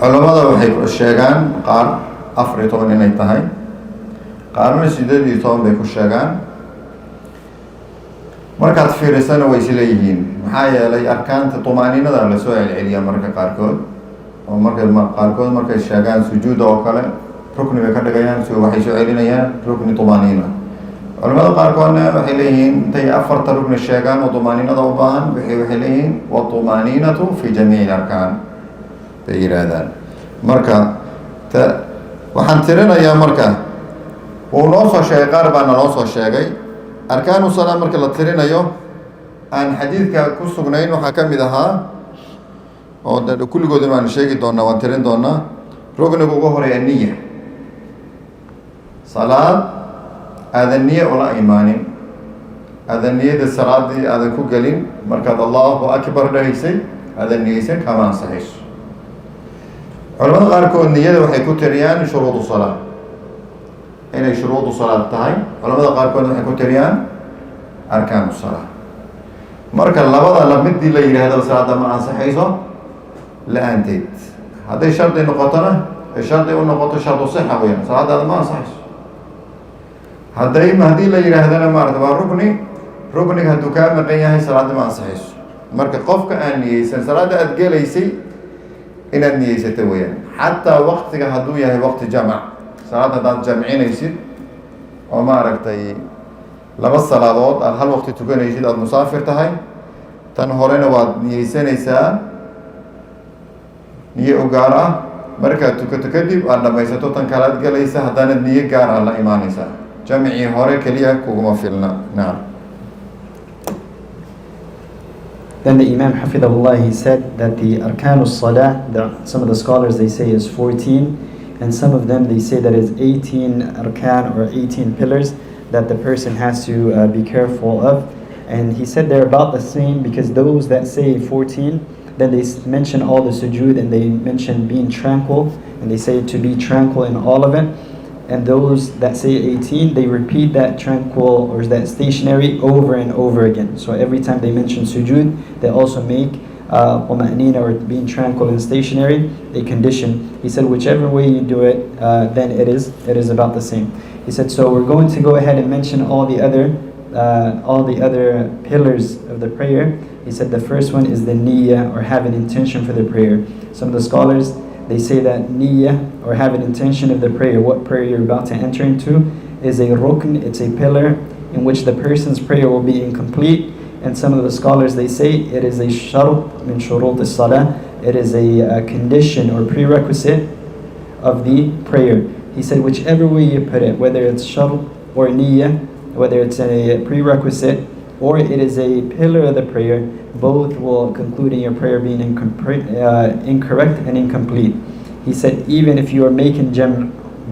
علماء وحي الشيغان قال أفرطون إني تهي قال مسجد يطون بيكو الشيغان markaad fiirisana way isleeyihiin maxaa yeelay arkaanta طumaaniinada la soo celceliya marka qaarkood oo qaarkood markay sheegaan sujuuda oo kale rukni bay ka dhigayaan si waxay soo celinayaan rukni طumaaniina culimada qaarkoodna waxay leeyihiin intay afarta rukni sheegaan oo طumaaniinada u baahan waxay leeyihiin wa طumaaniinatu fi jamiici arkaan bay yiraahdaan marka waxaan tirinayaa marka uu noo soo sheegay qaar baa naloo soo sheegay arkaanu salaa marka la tirinayo aan xadiidka ku sugnayn waxaa ka mid ahaa oo kulligood waan sheegi doonaa waan tirin doonaa rugniga ugu horeeya niya salaad aadan niya ula imaanin aadan niyada salaadii aadan ku gelin markaad allahu akbar dhahaysay aadan niyeysan kama ansaxayso culamada qaarkood niyada waxay ku tiriyaan shuruudu salaa inay shuruudu salaad tahay culamada qaarkood waxay ku tiriyaan arkaanu salaa marka labada midii la yidhaahdo salaada ma ansaxayso la-aanteed hadday shardi noqotona shardi u noqoto shardu sixa weyaan salaadaada ma ansaxayso haddii la yidhaahdana maarata waa rukniga hadduu kaa maqan yahay salaada ma ansaxayso marka qofka aan niyeysan salaada aada gelaysay inaad niyeysata weyaan xataa waqtiga hadduu yahay waqti jamac salaad haddaad jamcinaysid oo maaragtay laba salaadood aad hal waqti tukanaysid aada musaafir tahay tan horena waad niyeysanaysaa niye u gaar ah markaad tukato kadib aad dhamaysato tan kalaad galaysa haddaanad niye gaar ah la imaanaysaa jamcii hore keliya kuguma filna nacam. Then the Imam Hafidahullah, he said that the Arkan al-Salah, some of the scholars they say is 14, and some of them they say that is 18 Arkan or 18 pillars that the person has to be careful of. And he said they're about the same because those that say 14, then they mention all the sujood and they mention being tranquil, and they say to be tranquil in all of it. And those that say 18, they repeat that tranquil or that stationary over and over again. So every time they mention sujood, they also make quma'nina or being tranquil and stationary a condition. He said whichever way you do it, then it is about the same. He said so we're going to go ahead and mention all the other pillars of the prayer. He said the first one is the niyyah, or have an intention for the prayer. Some of the scholars, they say that niyyah, or have an intention of the prayer, what prayer you're about to enter into, is a rukn, it's a pillar in which the person's prayer will be incomplete. And some of the scholars, they say it is a shart min shurut as-salah, it is a condition or prerequisite of the prayer. He said whichever way you put it, whether it's shart or niyyah, whether it's a prerequisite or it is a pillar of the prayer, both will conclude in your prayer being incorrect and incomplete. He said even if you are making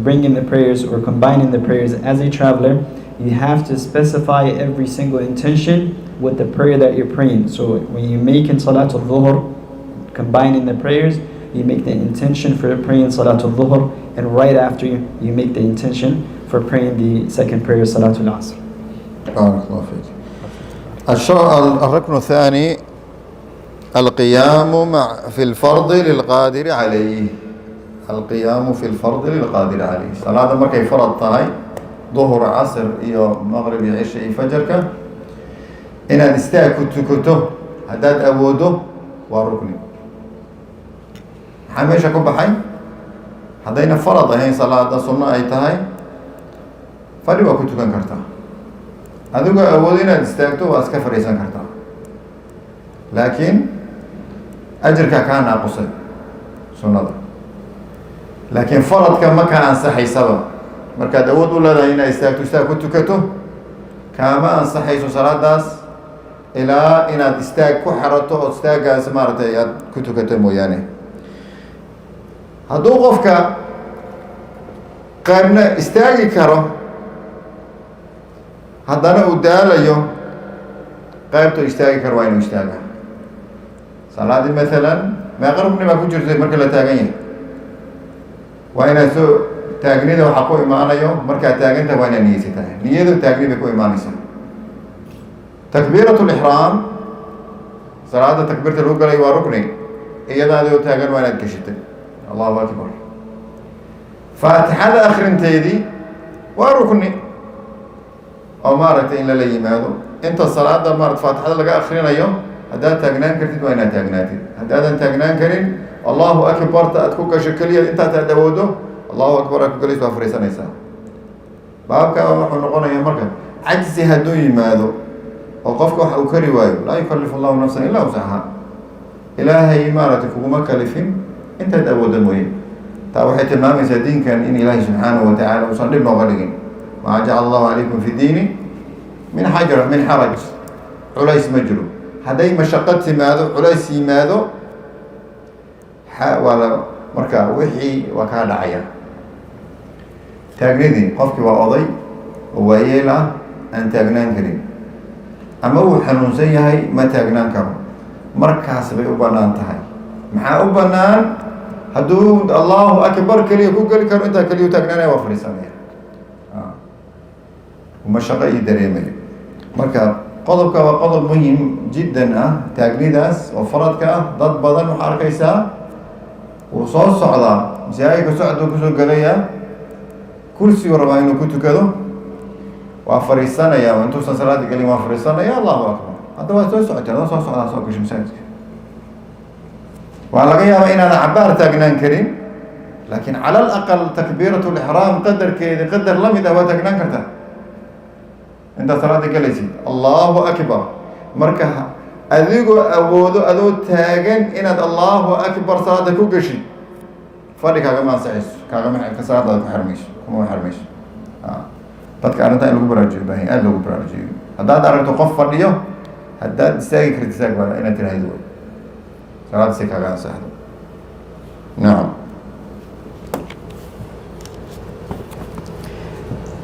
bringing the prayers or combining the prayers as a traveler, you have to specify every single intention with the prayer that you're praying. So when you make in Salatul Dhuhr, combining the prayers, you make the intention for praying Salatul Dhuhr, and right after you make the intention for praying the second prayer Salatul Asr. بارك الله فيك. الركن الثاني القيام في الفرض للقادر عليه. القيام في الفرض للقادر عليه. صلاة مركي فرض طهي ظهر عصر iyo مغرب عشاء فجرك inaad istaag ku tukato haddaad awoodo waa rukni. maxaa meesha ku baxay? haddayna farad ahayn salaada sunno ay tahay fadhi waa ku tukan kartaa. adigoo awoodo inaad istaagto waa iska fadhiisan kartaa, laakiin ajirka kaa naaqusay sunnada. laakiin faradka ma ka ansaxaysaba. markaad awood u leedahay inaad istaagto istaag ku tukato kaama ansaxayso salaadaas ilaa inaad istaag ku xerato oo istaagaas maaragtay aad ku tukato mooyaane. hadduu qofka qaarna istaagi karo haddana uu daalayo, qaybtoo istaagi karo waa inuu istaaga. salaadii maalan meeqa rukni baa ku jirtay marka la taagan yahay? waa inaad soo taagnida waxaa ku imaanayo markaad taaganta waa inaad niyeysataa. niyadu taagni bay ku imaanaysaa. takbiirat lixraam salaada takbiirta lagu galay waa rukni, iyadaadoo taagan waa inaad geshitay allahu akbar. faatixada akrinteedii waa rukni oo maaragtay in lala yimaado. inta salaada maarata faatixada laga akrinayo haddaad taagnaan kartid waa inaad taagnaatid. haddaadan taagnaan karin allahu akbarta aad ku gasho keliya intaad aad awoodo allahu akbar aad ku galayso waa fariisanaysaa. baabkaa wuxuu noqonaya marka cajsi hadduu yimaado oo qofka wax uu kari waayo, laa yukallifu allahu nafsan ilaa wusaha. ilaahay maaragtay kuguma kalifin intaad awoodda mooye. taa waxay tilmaamaysaa diinkan in ilaahay subxaanahu wa tacaala uusan dhib nooga dhigin. maa jacala allahu calaykum fi diini min xaraj. culays ma jiro. hadday mashaqo timaado, culays yimaado, marka wixii waa kaa dhacaya. taagnidii qofkii waa oday oo waayeel ah aan taagnaan karin, ama uu xanuunsan yahay ma taagnaan karo, markaas bay u bannaan tahay. maxaa u bannaan? hadduu allahu akbar keliya ku geli karo intaa keliya u taagnaanaya waa fadhiisanaya, mashaqo ii dareemaya. marka qodobka waa qodob muhim jiddan ah. taagnidaas oo faradka ah dad badan waxaa arkaysaa wuu soo socdaa masaajidka socduu kusoo gelayaa, kursigu rabaa inuu ku tukado, waa fariisanaya. intuusan salaada gelin waa fariisanaya allahu akbar. hadda waa soo socotay, adoo soo socdaa soo gasho masaajidka. waa laga yaabaa inaadan cabaar taagnaan karin, laakiin cala alaqal takbiiratu lixraam qadarkeeda qadar la mid ah waa taagnaan kartaa intaad salaada gelaysid allahu akbar. marka adigoo awoodo adoo taagan inaad allahu akbar salaada ku geshid fadhi kaagama ansaxayso, salaadaada ku xirmayso, kuma xirmayso. dadka arrintaa in lagu baraarujiyo baahan aada loogu baraarujiyo. haddaad aragto qof fadhiyo haddaad istaagi kartid istaag baa inaad tirahdo way salaada si kaaga ansaxdo. nacam.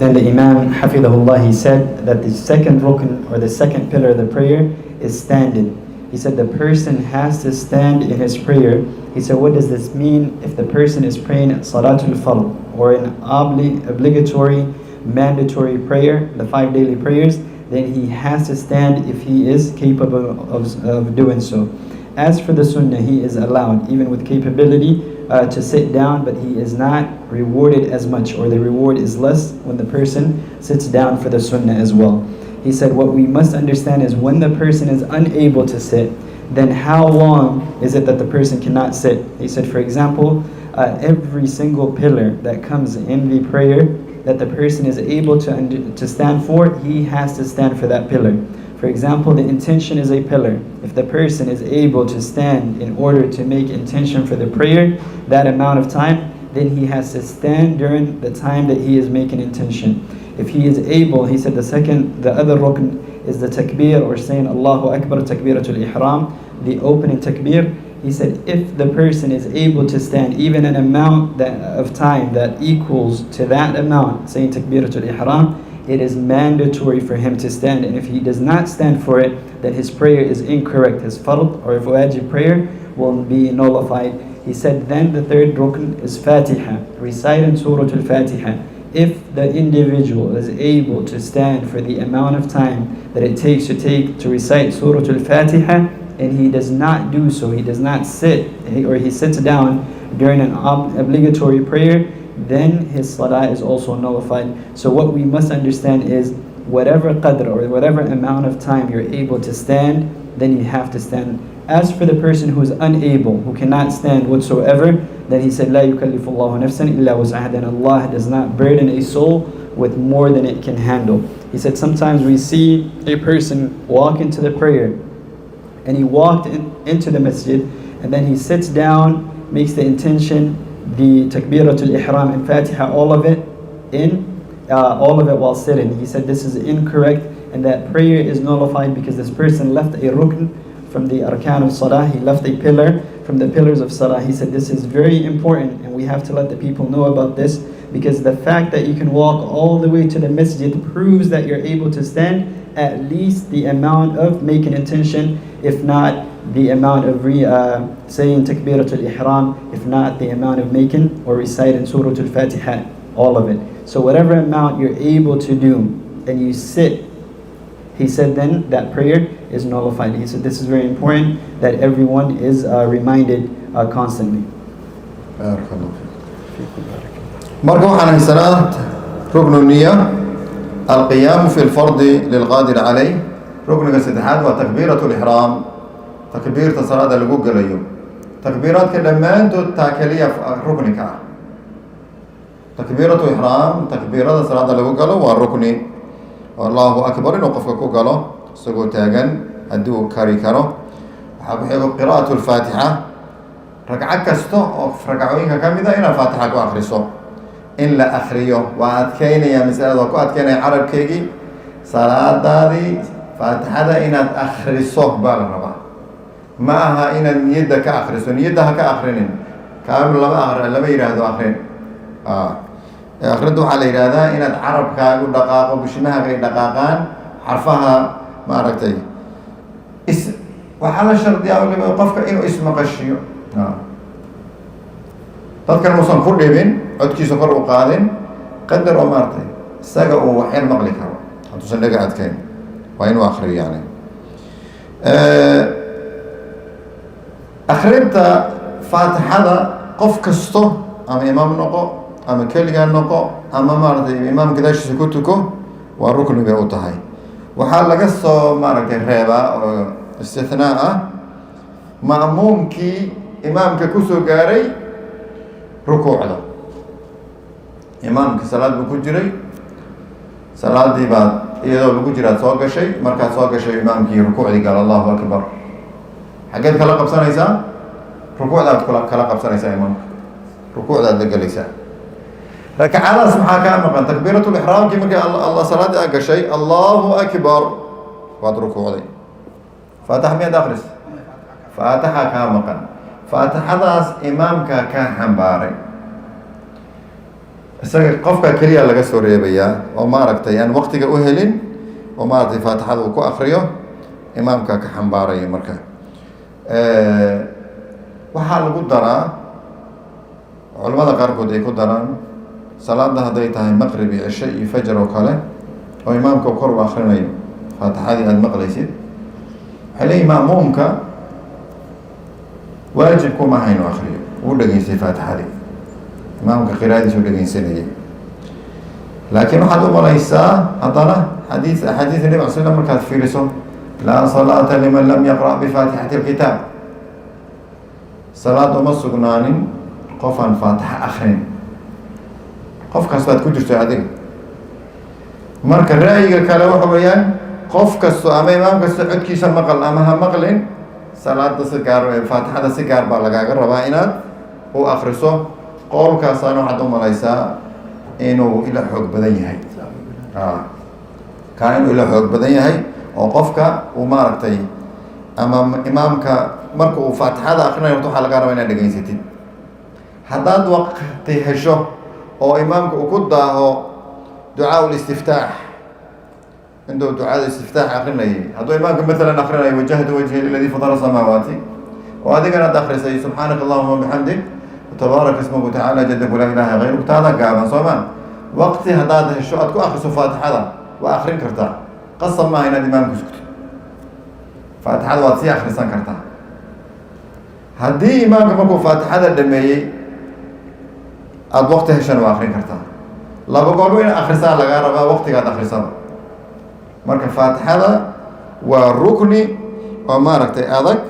Then the Imam, Hafidahullah, he said that the second rukn or the second pillar of the prayer is standing. He said the person has to stand in his prayer. He said, what does this mean? If the person is praying Salatul Fard or an obligatory, mandatory prayer, the 5 daily prayers, then he has to stand if he is capable of doing so. As for the Sunnah, he is allowed, even with capability, to sit down, but he is not rewarded as much, or the reward is less when the person sits down for the Sunnah as well. He said what we must understand is when the person is unable to sit, then how long is it that the person cannot sit? He said, for example, every single pillar that comes in the prayer that the person is able to stand for, he has to stand for that pillar. For example, the intention is a pillar. If the person is able to stand in order to make intention for the prayer, that amount of time, then he has to stand during the time that he is making intention. If he is able, he said the other rukn is the takbir, or saying Allahu Akbar, takbiratul ihram, the opening takbir. He said if the person is able to stand even an amount of time that equals to that amount, saying takbiratul ihram, it is mandatory for him to stand. And if he does not stand for it, then his prayer is incorrect. His fard or wajib prayer will be nullified. He said, then the third rukn is Fatiha, reciting Surah Al-Fatiha. If the individual is able to stand for the amount of time that it takes to recite Surah Al-Fatiha, and he does not do so, he does not sit, or he sits down during an obligatory prayer, then his salah is also nullified. So what we must understand is, whatever qadr or whatever amount of time you're able to stand, then you have to stand. As for the person who is unable, who cannot stand whatsoever, then he said, لا يكلف الله نفسا إلا وسعها. Then Allah does not burden a soul with more than it can handle. He said, sometimes we see a person walk into the prayer, and he walked into the masjid, and then he sits down, makes the intention, the takbiratul ihram and Fatiha, all of it while sitting. He said this is incorrect, and that prayer is nullified because this person left a rukn from the arkan of salah. He left a pillar from the pillars of salah. He said this is very important, and we have to let the people know about this, because the fact that you can walk all the way to the masjid proves that you're able to stand at least the amount of making intention, if not the amount of saying takbiratul ihram, if not the amount of making or reciting Surah Al-Fatiha, all of it. So whatever amount you're able to do, and you sit, he said then that prayer is nullified. He said this is very important that everyone is reminded constantly. marka waxaan haysanaa ruknu niya alqiyaamu fi lfardi lilqaadir calayh. rukniga saddexaad waa takbiiratu lixraam, takbiirta salaada lagu gelayo. takbiiraadka dhammaantood taa keliya ruknika ah. takbiiratu ixraam, takbiirada salaada lagu galo waa rukni. allahu akbar inuu qofka ku galo isagoo taagan haddii uu kari karo. waxaa ku xigo qiraa'atu lfaatixa, ragco kasta oo ragcooyinka ka mid a inaad faatixa ku akriso. in la akriyo waa adkeynaya masalada, waa ku adkeynaya carabkeygii. salaadaadii faatixada inaad akriso baa la rabaa, ma aha inaad niyadda ka akriso. niyadda ha ka akrinin, kaamil lama yidhaahdo akrin. akrinta waxaa la yidhaahdaa inaad carabkaagu dhaqaaqo, bushimahaaga ay dhaqaaqaan, xarfaha maaragtay waxaa la shardiyaa waliba qofka inuu ismaqashiyo, dadkan uusan ku dhibin, codkiisa kor u qaadin, qadar oo maaragtay isaga uu waxyar maqli karo hadduusan dhaga adkayn, waa inuu akriyo yani. akrinta faatixada qof kasto, ama imaam noqo, ama keligaa noqo, ama maaragtay imaam gadaashiisa ku tuko, waa rukni bay u tahay. waxaa laga soo maaragtay reebaa oo istithnaa ah ma'muumkii imaamka kusoo gaaray rukuucda. imaamkii salaad buu ku jiray, salaadii baad iyadoo lagu jiraad soo gashay, markaad soo gashay imaamkii rukuucdii gal allahu akbar, xaggeed kala qabsanaysaa? rukuucdaad kala qabsanaysaa imaamka, rukuucdaad la gelaysaa. rakcadaas maxaa kaa maqan? takbiiratul ixraamkii markii allah salaadii aad gashay allahu akbar waad rukuucday. faatixa miyaad akris? faatixa kaa maqan. faatixadaas imaamka kaa xambaaray, isaga qofka keliya laga soo reebayaa oo maaragtay aan waqtiga u helin, oo maaragtay faatixada uu ku akriyo, imaamka ka xambaaraya. marka waxaa lagu daraa, culamada qaarkood ay ku daraan, salaada hadday tahay maqrib iyo cisho iyo fajar oo kale, oo imaamka kor u akrinayo faatixadii aada maqlaysid, waxay leeyihin ma'muumka waajib kuma aha inuu akriyo, wuu dhegeystay faatixadii, imaamka qiraadiisa u dhegeysanayay. laakiin waxaad u malaysaa haddana axaadiis nabi al slam markaad fiiriso, laa salaata liman lam yaqra' bifaatixati lkitaab, salaad uma sugnaanin qof aan faatixa akrin. qof kastaad ku jirto adiga. marka ra'yiga kale waxa weeyaan qof kasto ama imaam kasto codkiisa maqal ama ha maqlin, salaada si gaar, faatixada si gaar baa lagaaga rabaa inaad u akriso. qowlkaasaan waxaad u malaysaa inuu ila xoog badan yahay, kaa inuu ila xoog badan yahay, oo qofka uu maaragtay ama imaamka marka uu faatixada akrinayo horta waxaa lagaa rabaa inaad dhegeysatid. haddaad waqti hesho oo imaamka uu ku daaho ducaa ulistiftaax, intuu ducada istiftaax akrinayay, hadduu imaamka maalan akrinayo wajahtu wajhi liladii fatara samaawaati, وأدينا داخل سي سبحانك اللهم وبحمدك وتبارك اسمك وتعالى جدك ولا إله غيرك تاذا قابا صوما وقت هذا الشو أتكو أخرس فاتحة وآخرين كرتا قصة ما هنا الإمام كسكت فاتحة واتسي أخرسان كرتا هدي إمام كمكو فاتحة الدمي أد وقت هشان وآخرين كرتا لا بقولوا إن أخرسان لغاربا وقت قاد أخرسان مركب فاتحة والركن وما ركتي أذك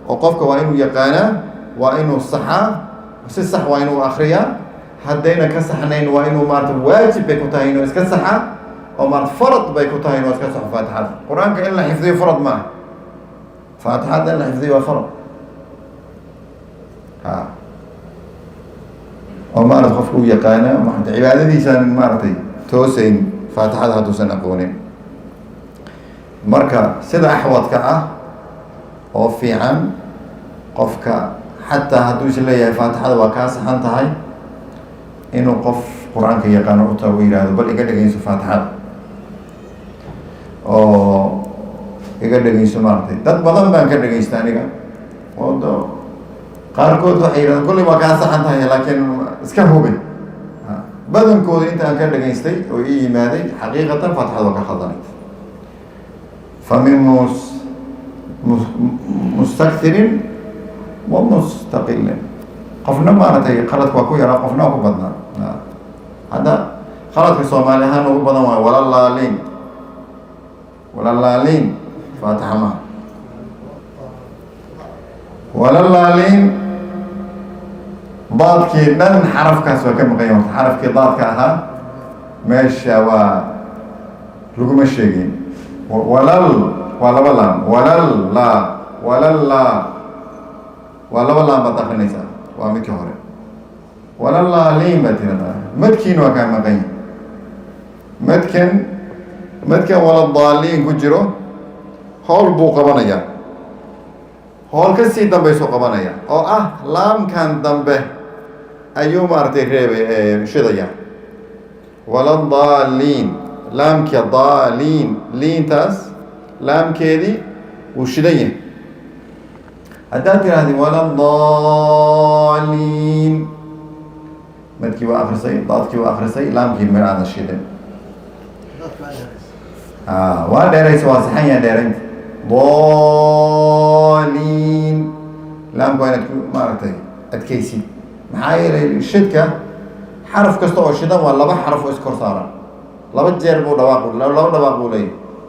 وقفك وإنه يقانا وإنه الصحة وسيصح وإنه أخريا هدينا كسحنين وإنه مارت واجب بيكوتاهين وإسكسحة ومارت فرض بيكوتاهين وإسكسح فاتحة القرآن كإلا حفظي فرض معه فاتحة إلا حفظي وفرض ها ومارت خفكو يقانا ومارت عبادة دي سان مارتي توسين فاتحة هاتو سنقونين مركا سيدا أحوات كعه وفي عن قفك حتى هدوش اللي فاتحة وكاس حنتهاي إنه قف قرآن كي يقانو أتويل هذا بل إقدر ينسو فاتحة أو إقدر ينسو مارتي داد بضان بان كدر ينستاني ودو قاركود وحيرا كل ما كاس حنتهاي لكن اسكفو بي بدن كود انت كدر ينستي وإيه مادي حقيقة فاتحة وكاخضاني فمن مستكثر ومستقل قفنا ما نتي قرأت وكو يرى قفنا وكو بدنا هذا قرأت في الصومالي هان وكو بدنا ولا اللالين فاتحة ما ولا اللالين ضاد كي نن حرف كاسوا كم قيمة حرف كي ضاد كاها ماشي و لقوم الشيقين ولا بطاقة نساء وامك هوري ولا الله لين بتنا متكين وكان مقين متكن ولا الضالين كجرو هول بو قبنايا هول كسي دمبه سو قبنايا او لام كان دمبه ايو مارتي ريبه شديا ولا الضالين لام كي ضالين لين تاس لام كيدي وشدية أداتي هذه ولا الضالين مدكي وآخر سي ضادكي وآخر سي لام كي من هذا الشدية وانا رئيس واسحين دارين ضالين لام كوينة مارتي أتكيسي محايا الشدكة حرف كستوى الشدة ولا بحرف واسكور صارا لا بتجربوا دواقول لو دواقول لي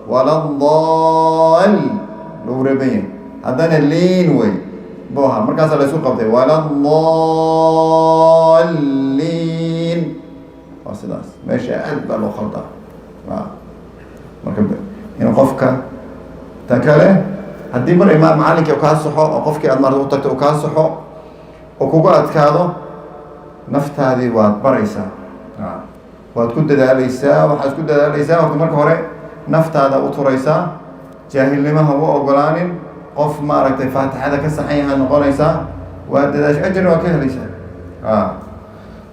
ولا الضال لو ربين هذا اللين وي بوها مركز على سوق قبضي ولا الضالين واسداس ماشي قلب لو خلطة مركب إن قفك تكله هدي مر إمام معلك يكاسحه أو قفك أمر وقتك يكاسحه وكوجات كذا نفط هذه واتبريسا waad ku dadaalaysaa waxaad ku dadaalaysaa waqti marka hore naftaada u turaysaa jaahilnimaha u ogolaanin qof maaragtay faatixada ka saxan yahay noqonaysaa waa dadaash ajir waa ka helaysaa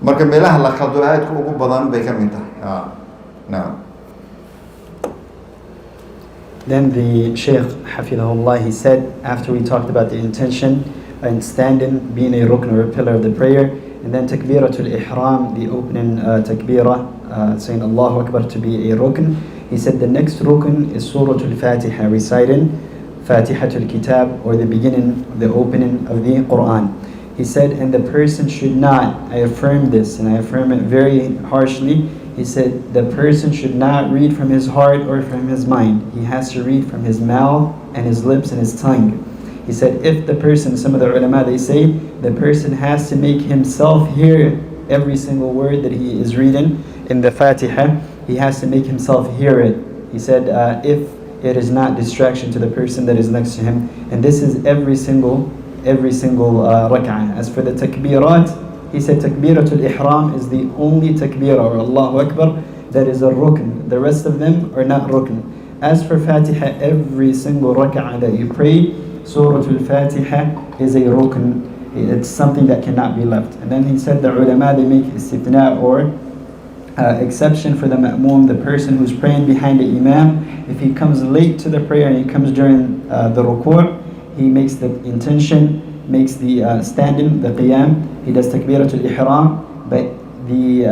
marka meelaha la khaldo aadku ugu badan bay ka mid tahay naam Then the Sheikh Hafidahullah, he said, after we talked about the intention and standing, being a rukn or a pillar of the prayer, and then takbiratul ihram, the opening takbirah, saying Allahu Akbar to be a rukn. He said the next rukn is Suratul Fatiha, reciting Fatihatul Kitab, or the beginning, the opening of the Quran. He said, and the person should not, I affirm this, and I affirm it very harshly, he said the person should not read from his heart or from his mind. He has to read from his mouth and his lips and his tongue. He said if the person, some of the ulama, they say the person has to make himself hear every single word that he is reading in the Fatiha. He has to make himself hear it. He said if it is not distraction to the person that is next to him. And this is every single rak'ah. As for the takbirat, he said takbiratul ihram is the only takbirah, or Allahu Akbar, that is a rukn. The rest of them are not rukn. As for Fatiha, every single rak'ah that you pray, Suratul Fatiha is a rukn. It's something that cannot be left. And then he said the ulama, they make istithna, or exception for the ma'moom, the person who's praying behind the imam. If he comes late to the prayer and he comes during the ruku', he makes the intention makes the standing, the qiyam, he does takbiratul ihram, but the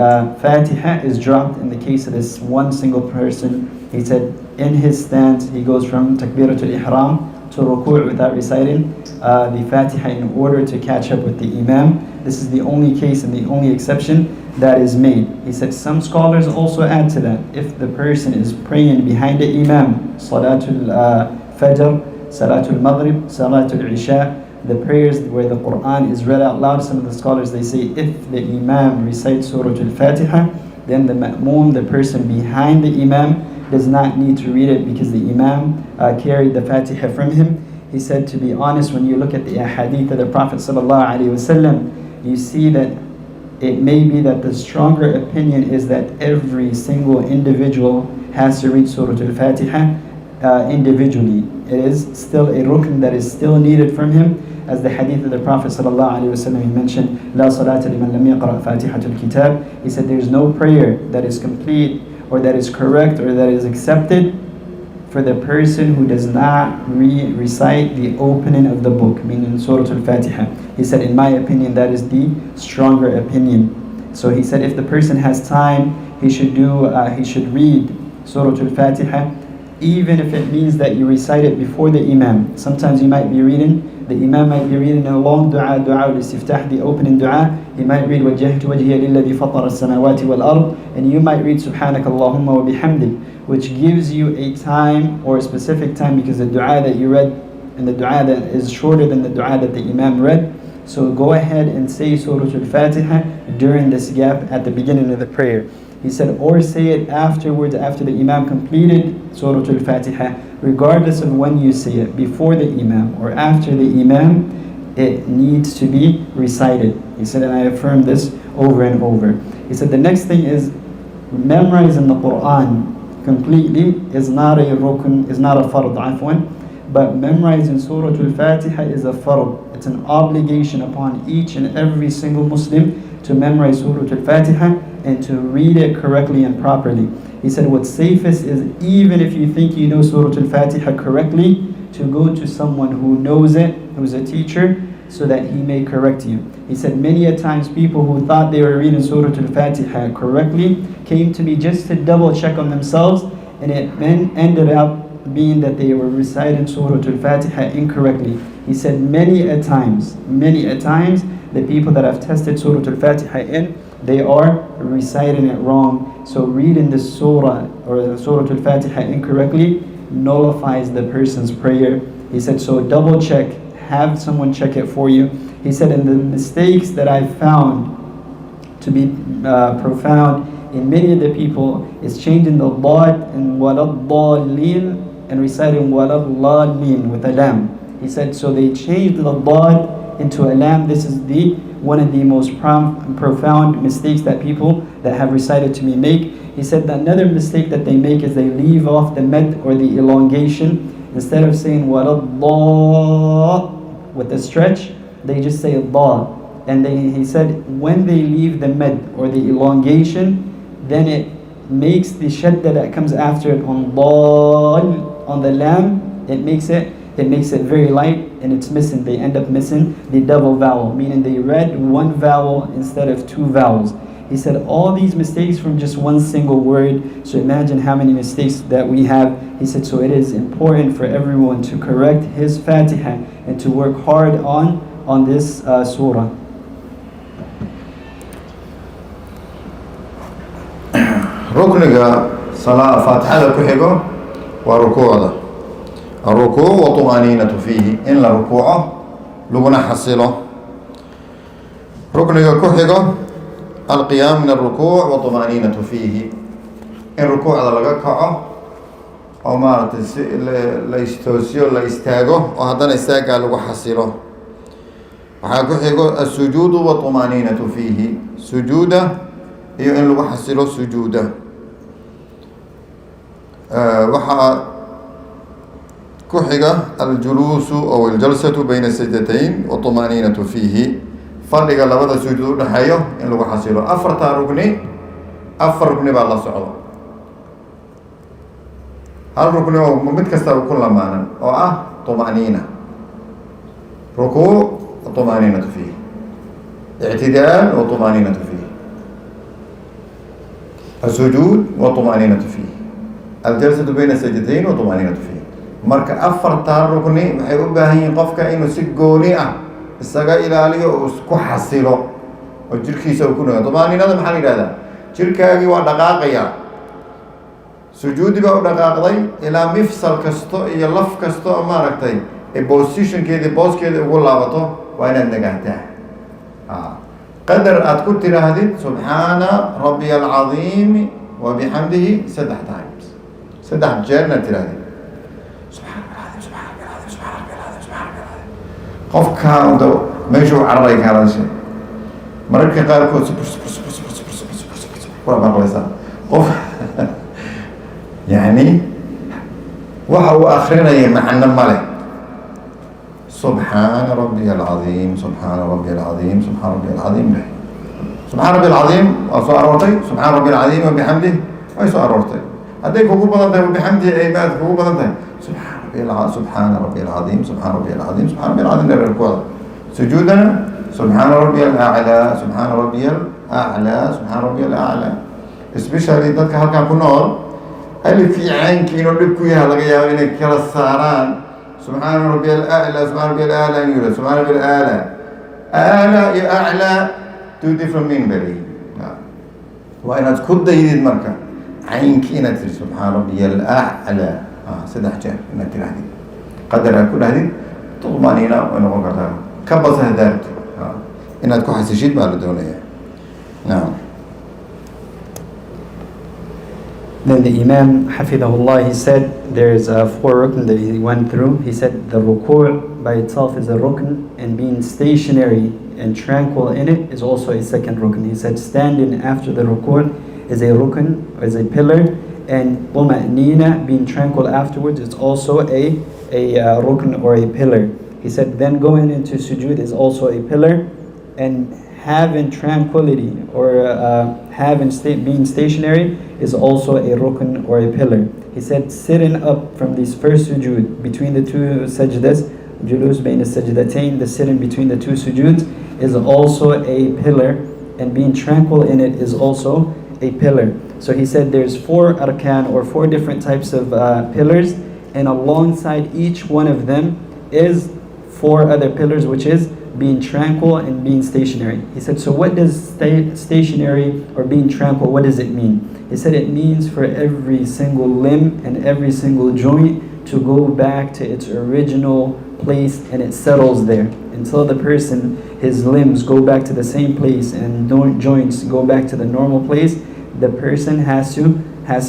Fatiha is dropped in the case of this one single person. He said in his stance he goes from takbiratul ihram to ruku' without reciting the Fatiha in order to catch up with the Imam. This is the only case and the only exception that is made. He said some scholars also add to that. If the person is praying behind the Imam, Salatul Fajr, Salatul Maghrib, Salatul Isha, the prayers where the Quran is read out loud, some of the scholars they say if the Imam recites Surah Al-Fatiha, then the Ma'moom, the person behind the Imam, does not need to read it because the Imam carried the Fatiha from him. He said, to be honest, when you look at the ahadith of the Prophet ﷺ, you see that it may be that the stronger opinion is that every single individual has to read Surah Al-Fatiha individually. It is still a rukn that is still needed from him, as the hadith of the Prophet ﷺ, he mentioned, لا صلاة لمن لم يقرأ فاتحة الكتاب. He said there is no prayer that is complete or that is correct or that is accepted for the person who does not recite the opening of the book, meaning Surah Al-Fatiha. He said, in my opinion, that is the stronger opinion. So he said if the person has time, he should read Surah Al-Fatiha, even if it means that you recite it before the Imam. Sometimes you might be reading, the Imam might be reading a long dua al-istiftah, the opening dua. He might read وَجَّهْتُ وَجْهِيَ لِلَّذِي فَطَرَ السَّمَاوَاتِ وَالْأَرْضِ, and you might read سُبْحَانَكَ اللَّهُمَّ وَبِحَمْدِكَ, which gives you a time or a specific time, because the dua that you read and the dua that is shorter than the dua that the Imam read. So go ahead and say Surah Al-Fatiha during this gap at the beginning of the prayer. He said, or say it afterwards, after the Imam completed Surah Al-Fatiha, regardless of when you say it, before the Imam or after the Imam, it needs to be recited. He said, and I affirm this over and over. He said the next thing is memorizing the Quran completely is not a rukn, is not a fard, afwan, but memorizing Surah Al-Fatiha is a fard. It's an obligation upon each and every single Muslim to memorize Surah Al-Fatiha and to read it correctly and properly. He said what's safest is, even if you think you know Surah Al-Fatiha correctly, to go to someone who knows it, who's a teacher, so that he may correct you. He said many a times people who thought they were reading Surah Al-Fatiha correctly came to me just to double check on themselves, and it then ended up being that they were reciting Surah Al-Fatiha incorrectly. He said many a times, the people that have tested Surah Al-Fatiha in, they are reciting it wrong. So reading the surah or the Surah Al-Fatiha incorrectly nullifies the person's prayer. He said, so double check, have someone check it for you. He said, and the mistakes that I found to be profound in many of the people is changing the dad and walad-dallin and reciting walad-lalin with a lam. He said, so they changed the dad into a lam. This is one of the most profound mistakes that people that have recited to me make. He said that another mistake that they make is they leave off the med or the elongation. Instead of saying walad-dall with the stretch, they just say dal. And he said when they leave the med or the elongation, then it makes the shadda that comes after it on dal, on the lam, it makes it very light, and it's missing. They end up missing the double vowel, meaning they read one vowel instead of two vowels. He said all these mistakes from just one single word. So imagine how many mistakes that we have. He said, so it is important for everyone to correct his Fatiha and to work hard on this surah. ركنك صلاة فاتحة كحيكو وركوع الركوع وطمأنينة فيه إن الركوع لغنا حصله. ركنك كحيكو القيام من الركوع وطمأنينة فيه إن ركوع لغا أو ما لا يستوسيو لا يستاغو وهذا يستاغا لغو حصله. وحاكو السجود وطمأنينة فيه سجودة iyo in lagu xasilo sujuuda. waxaa ku xiga aljuluusu aw aljalsatu bayna sajdatayn wa طمأنينة fiihi, fadhiga labada sujuud u dhaxeeyo in lagu xasilo. afar rugni baa la socdo. hal rugni oo mid kasta ku lamaanan oo ah طمأنينة. rukuuc وطمأنينة فيه، اعتدال وطمأنينة فيه، السجود وطمأنينة فيه، الجلسة بين السجدتين وطمأنينة فيه. marka afartaa rukni waxay u baahan yihiin qofka inuu si gooni ah isaga ilaaliyo oo isku xasilo oo jirkiisa uu ku naga. طمأنينada maxaa la yidhahdaa? jirkaagii waa dhaqaaqaya, sujuudi baa u dhaqaaqday ilaa mifsal kasto iyo laf kasto oo maaragtay positionkeedii booskeeda ugu laabato waa inaad nagaahtaa. qadar aad ku tiraahdid subxaana rabbiya alcadiimi wa bixamdihi 3 times, 3 jeerna tirahdid qofkaan meeshuu cararay ka hadashay mararka qaarkood waa maqlaysaa qof yani waxa uu akrinaya macno male. سبحان ربي العظيم سبحان ربي العظيم سبحان ربي العظيم له سبحان ربي العظيم وسؤال ربي سبحان ربي العظيم وبحمده أي سؤال ربي هذيك هو بدنته وبحمده أي بعد هو بدنته سبحان ربي العظيم سبحان ربي العظيم سبحان ربي العظيم للركوع. سجودنا سبحان ربي الأعلى سبحان ربي الأعلى سبحان ربي الأعلى. especially ذاتك هل كان كنور اللي في عين كينو لكويها لقيا إنك كلا السهران سبحان ربي الأعلى سبحان ربي الأعلى يقول سبحان ربي الأعلى أعلى يا أعلى two different meaning بلي. وأنا تكون دايد المركة عين كينة سبحان ربي الأعلى 3 جار إنك تلاحظي قدر أكون هذه طمأنينة وأنا وقتها كبس هدارت إنك تكون حسيشيد بالدولة. نعم. Then the Imam, Hafidahullah, he said there's 4 rukn that he went through. He said the ruku' by itself is a rukn, and being stationary and tranquil in it is also a second rukn. He said standing after the ruku' is a rukn, is a pillar, and tuma'nina, being tranquil afterwards, is also a rukn or a pillar. He said then going into sujood is also a pillar, and having tranquility or being stationary is also a rukn or a pillar. He said sitting up from this first sujood between the 2 sajdas, julus bayna sajdatain, the sitting between the 2 sujuds is also a pillar, and being tranquil in it is also a pillar. So he said there's 4 arkan or 4 different types of pillars, and alongside each one of them is 4 other pillars, which is being tranquil and being stationary. He said, so what does stationary or being tranquil, what does it mean? He said it means for every single limb and every single joint to go back to its original place, and it settles there until the person, his limbs go back to the same place and joints go back to the normal place. The person has to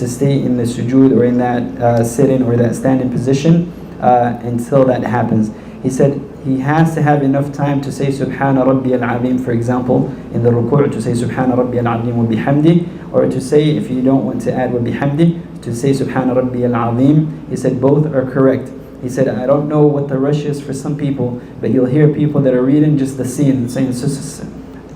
stay in the sujood or in that sitting or that standing position until that happens. He said he has to have enough time to say Subhana Rabbi al-Azim, for example, in the ruku' to say Subhana Rabbi al-Azim wa bihamdi, or to say, if you don't want to add wa bihamdi, to say Subhana Rabbi al-Azim. He said both are correct. He said, I don't know what the rush is for some people, but you'll hear people that are reading just the sin, saying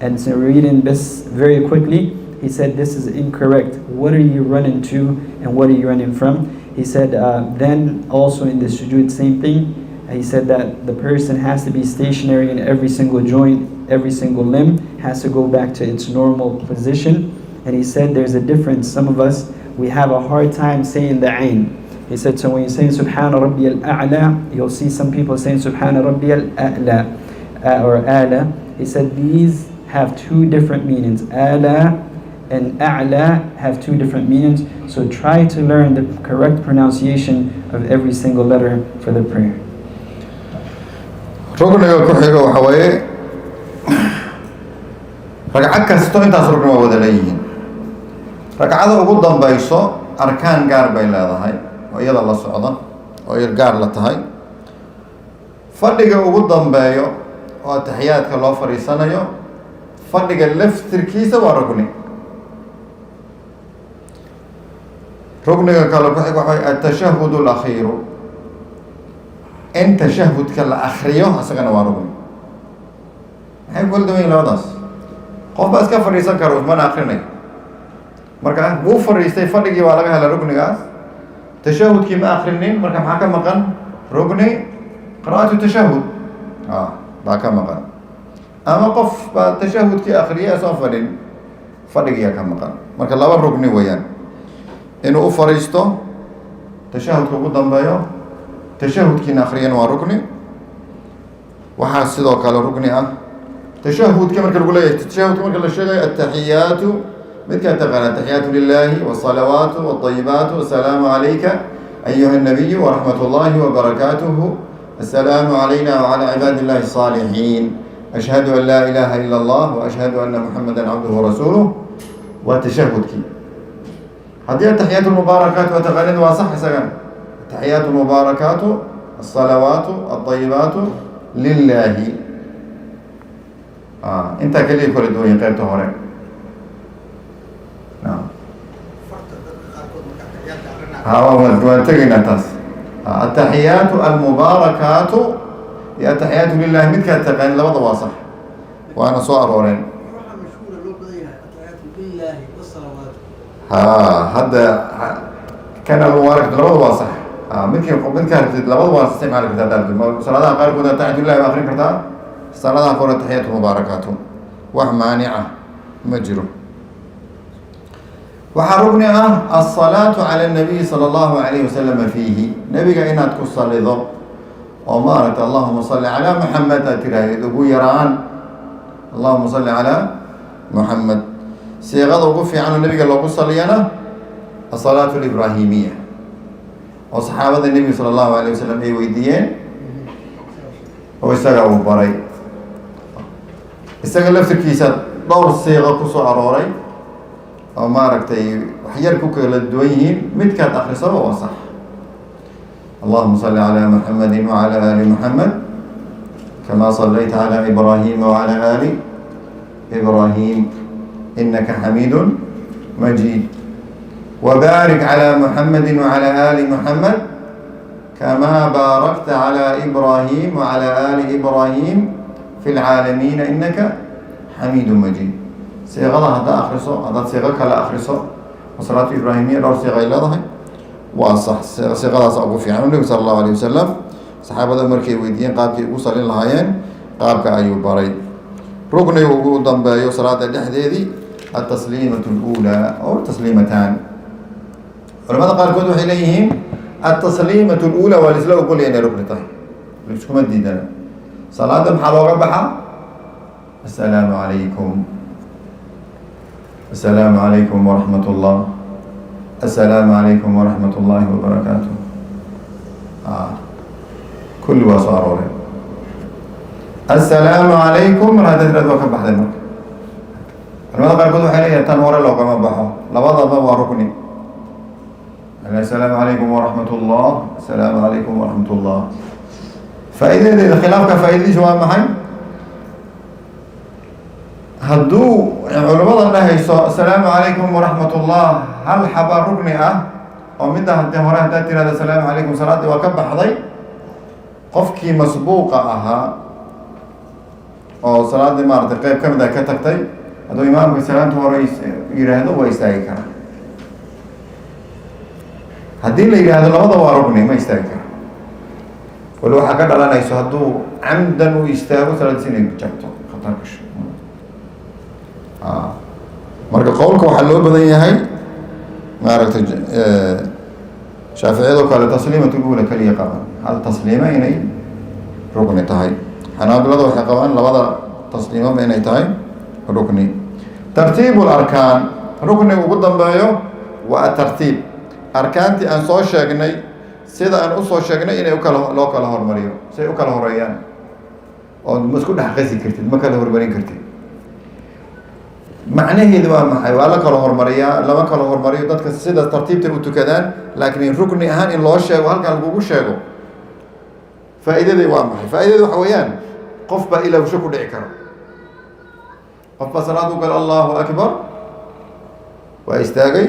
and so reading this very quickly. He said this is incorrect. What are you running to and what are you running from? He said then also in the sujood, same thing. He said that the person has to be stationary in every single joint, every single limb has to go back to its normal position. And he said there's a difference. Some of us, we have a hard time saying the ayn. He said, so when you say Subhana Rabbi al-A'la, you'll see some people saying Subhana Rabbi al-A'la or A'la. He said these have 2 different meanings. A'la and A'la have 2 different meanings. So try to learn the correct pronunciation of every single letter for the prayer. rukniga ku xiga waxa weeye ragcad kasto intaas rukni waa wada leeyihiin. ragcada ugu dambayso arkaan gaar bay leedahay oo iyada la socda oo gaar la tahay. fadhiga ugu dambeeyo oo taxiyaadka loo fariisanayo, fadhiga laftirkiisa waa rukni. rukniga kale ku xiga waxa at-tashahhud al-akhir, in tashahhudka la akhriyo asagana waa rukni. maxay kula duwan yihiin labadaas? qof baa iska fadhiisan karo mana akhrinayo, marka wuu fadhiistay, fadhigii waa laga helay ruknigaas, tashahhudkii ma akhrinin, marka maxaa ka maqan? rukni qiraa'atu tashahhud. باكا مقان أما قف تشهد كي آخرية صفر فرقيا كم مقان مركا الله الركن ويان إنه أفريستو تشهد كقدام بايو تشهد كي آخريا وركن وحاسدو كلا ركن تشهد كما كنقول تشهد كما كلا شيء التحيات مثل تقال التحيات لله والصلوات والطيبات والسلام عليك أيها النبي ورحمة الله وبركاته السلام علينا وعلى عباد الله الصالحين أشهد أن لا إله إلا الله وأشهد أن محمدا عبده ورسوله وتشهد كي هذه التحيات المباركات وتقاليد وصح سكن التحيات المباركات الصلوات الطيبات لله انت كلي كل دوي قيبته هوري نعم هو تجينا تاس التحيات المباركات يا التحيات لله مثل التقان لا وضع صح وانا صار هورين هذا كان المبارك لا وضع صح مثل لا وضع صح على كتاب صلاة قال كذا تحيات لله واخرين كذا صلاة قول التحيات المباركات ومانعة مجرو وحرقنا الصلاة على النبي صلى الله عليه وسلم فيه نبي إنها تكسر لذو ومارت اللهم صل على محمد أتراه أبو يران اللهم صل على محمد سيغض وقفي عن النبي قال له قصر لينا الصلاة الإبراهيمية وصحابة النبي صلى الله عليه وسلم أي ويديين ويساقوا بري isaga laftirkiisa dhowr siiqo ku soo arooray oo maaragtay waxyar ku kala duwan yihiin midkaad akhrisaba waa sax اللهم صل على محمد وعلى آل محمد كما صليت على إبراهيم وعلى آل إبراهيم إنك حميد مجيد وبارك على محمد وعلى آل محمد كما باركت على إبراهيم وعلى آل إبراهيم في العالمين إنك حميد مجيد صيغة هذا أخرسه هذا صيغة كلا أخرسه وصلاة إبراهيمية دور صيغة إلا ضحي وصح صيغة أبو في عنه صلى الله عليه وسلم صحابة المركي ويدين قابك يوصل للهايين قابك أيوب بري ركن يوجد ضمبا صلاة الحديدي التسليمة الأولى أو التسليمتان ولماذا قال كنت إليهم التسليمة الأولى والإسلام يقول لي أنا ركن طيب ليش كم الدين صلاة محلوة بحا السلام عليكم السلام عليكم ورحمة الله السلام عليكم ورحمة الله وبركاته كل وصار السلام عليكم هذا ثلاث وكم بحد المرك الماذا قال كذو حاليا تنور لو كما بحا لوضع ضوء ركني السلام عليكم ورحمة الله السلام عليكم ورحمة الله فإذا الخلاف كفائدة جواب محي هدو علماء الله السلام عليكم ورحمة الله هل حبا ركني ومدى هدي هوراه تاتي هذا السلام عليكم صلاة وكب حضي قفكي مسبوقة أو صلاة مارت قيب كم ذا كتكتي هدو إمامك السلام توريس يرهدو ويستاهي كرا هدي اللي يرهدو لماذا وركني ما يستاهي كرا ولو حكت على ناس هدو عمدا ويستاهو 3 سنين بجابتو خطركش marka qowlka waxa loo badan yahay maaragtay shaafiiciyadu kale tasliimatu uula kaliya qaban hal tasliima inay rukni tahay xanaabiladu waxay qabaan labada tasliima inay tahay rukni tartiibul arkaan rukniga ugu dambeeyo waa tartiib arkaantii aan soo sheegnay sida aan u soo sheegnay inay loo kala hormariyo si ay u kala horeeyaan oo ma isku dhex qasi kartid ma kala hormarin kartid macnaheedu waa maxay waa la kala hormariyaa lama kala hormariyo dadka sida tartiibta u tukadaan laakiin rukni ahaan in loo sheego halkan lagu sheego faa'iidadu waa maxay faa'iidadu waxa weeyaan qof ba ila uu ku dhici karo qof ba salaadu gal Allahu akbar waa istaagay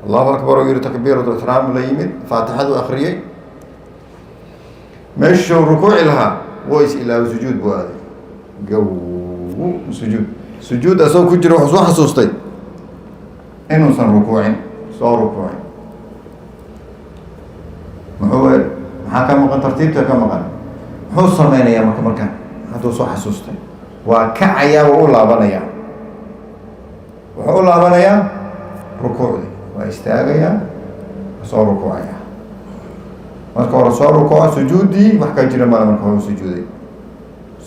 Allahu akbar oo yiri takbiiratu ihraam la yimid faatixadu akhriyay meesha rukuuci lahaa waa is ila sujuud buu aaday gaw sujuud سجود أسوأ كجري وحصو حسوستي إنه صار ركوعين صار ركوعين ما هو حكم مقام ترتيبته كم مقام حصة مين يا مكان hadduu soo xasuustay waa kacayaa waa u laabanayaa wuxuu u laabanayaa rukuucdii waa istaagayaa soo rukuucayaa marka hore soo rukuuca sujuuddii wax ka jira male marka hore sujuuday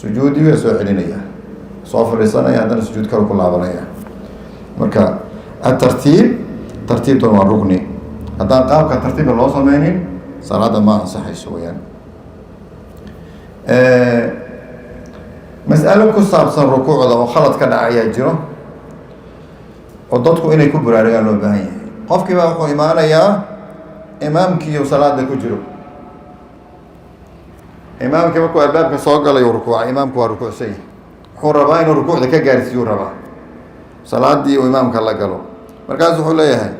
sujuuddii waa soo celinayaa soo fadhiisanaya haddana sujuud kale ku laabanaya marka atartiib tartiibtan waa rugni haddaan qaabka tartiibka loo sameynin salaada ma ansaxayso weyaan mas'alo ku saabsan rukuucda oo khalad ka dhacayaa jiro oo dadku inay ku buraarugaan loo baahan yahay qofkii baa wuxuu imaanayaa imaamkiiyo salaada ku jiro imaamkii markuu albaabka soo galayo rukuuca imaamku waa rukuucsan yahay wuxuu rabaa inuu rukuucda ka gaarsiiyuu rabaa salaadii uu imaamka la galo markaas wuxuu leeyahay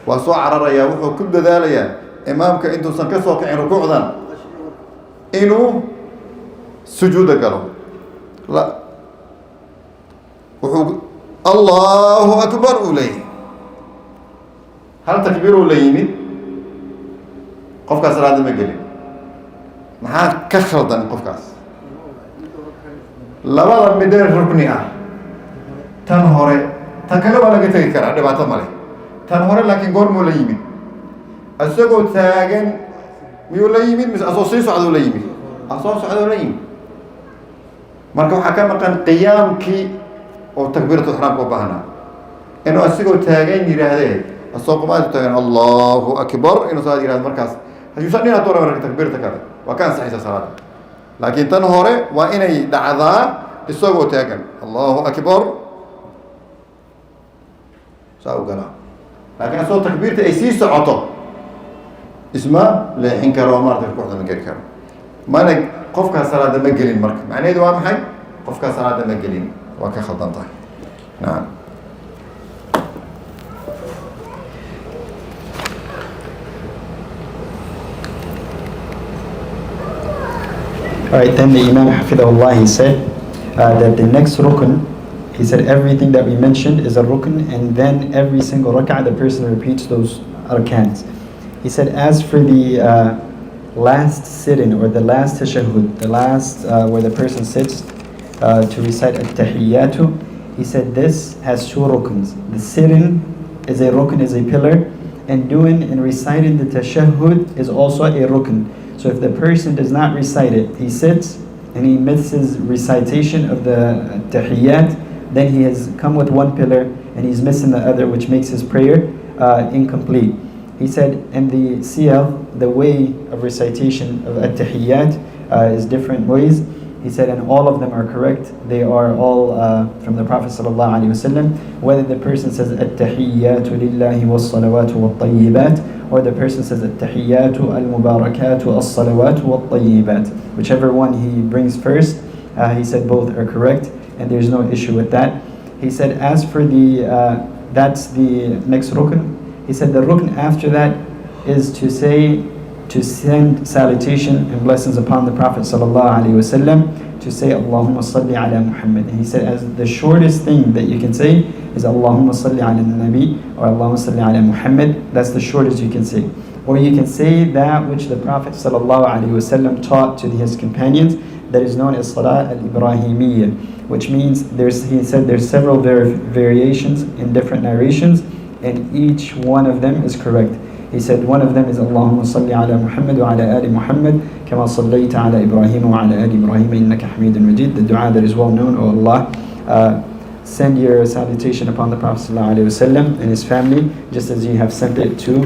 waa soo cararayaa wuxuu ku dadaalayaa imaamka intuusan ka soo kicin rukuucdan inuu sujuuda galo la wuxuu allahu akbar uu leeyahay hal takbiiruu la yimid qofkaas salaada ma gelin maxaa ka khaldan qofkaas labada midee rukni ah tan hore tan kale waa laga tegi karaa dhibaato male tan hore laakiin goormuu la yimid isagoo taagan miyuu la yimid mise asoo sii socduu la yimid asoo socdoo la yimid marka waxaa ka maqan qiyaamkii oo takbiiratu ixraamka u baahnaa inuu asigoo taagan yidhaahdee asoo qumaadu taagan allahu akbar inuu salaad yihahdo markaas hayuusan dhinaad doona marka takbiirta kale waa ka ansaxaysa salaada laakiin tan hore waa inay dhacdaa isagoo taagan allahu akbar saa u galaa laakiin asagoo takbiirta ay sii socoto isma leexin karo oo maarata rukuucda ma geli karo mana qofkaas salaada ma gelin marka macnaheedu waa maxay qofkaas salaada ma gelin waa ka khaldan tahay nacam Alright, then the Imam Hafidahullah, he said that the next rukn, he said everything that we mentioned is a rukn, and then every single rak'ah the person repeats those arkans. He said as for the last sit-in or the last tashahhud, the last where the person sits to recite at-tahiyyatu, he said this has two rukns. The sit-in is a rukn, is a pillar, and doing and reciting the tashahhud is also a rukn. So if the person does not recite it, he sits and he misses recitation of the tahiyyat, then he has come with one pillar and he's missing the other, which makes his prayer incomplete. He said in the CL, the way of recitation of at-tahiyyat is different ways. He said, and all of them are correct. They are all from the Prophet ﷺ. Whether the person says at-tahiyyatu lillahi was-salawatu wat-tayyibat, or the person says at-tahiyyatu al-mubarakatu as-salawatu wat-tayyibat. Whichever one he brings first, he said both are correct, and there's no issue with that. He said, as for the, that's the next rukn. He said the rukn after that is to say, to send salutation and blessings upon the Prophet ﷺ, to say Allahumma salli ala Muhammad. And he said as the shortest thing that you can say is Allahumma salli ala Nabi or Allahumma salli ala Muhammad. That's the shortest you can say. Or you can say that which the Prophet ﷺ taught to his companions, that is known as Salah al-Ibrahimiyya, which means he said there's several variations in different narrations, and each one of them is correct. He said one of them is Allahumma salli ala Muhammad wa ala ali Muhammad kama sallayta ala Ibrahim wa ala ali Ibrahim innaka Hamidun Majid. The dua that is well known, O Allah, send your salutation upon the Prophet ﷺ and his family, just as you have sent it to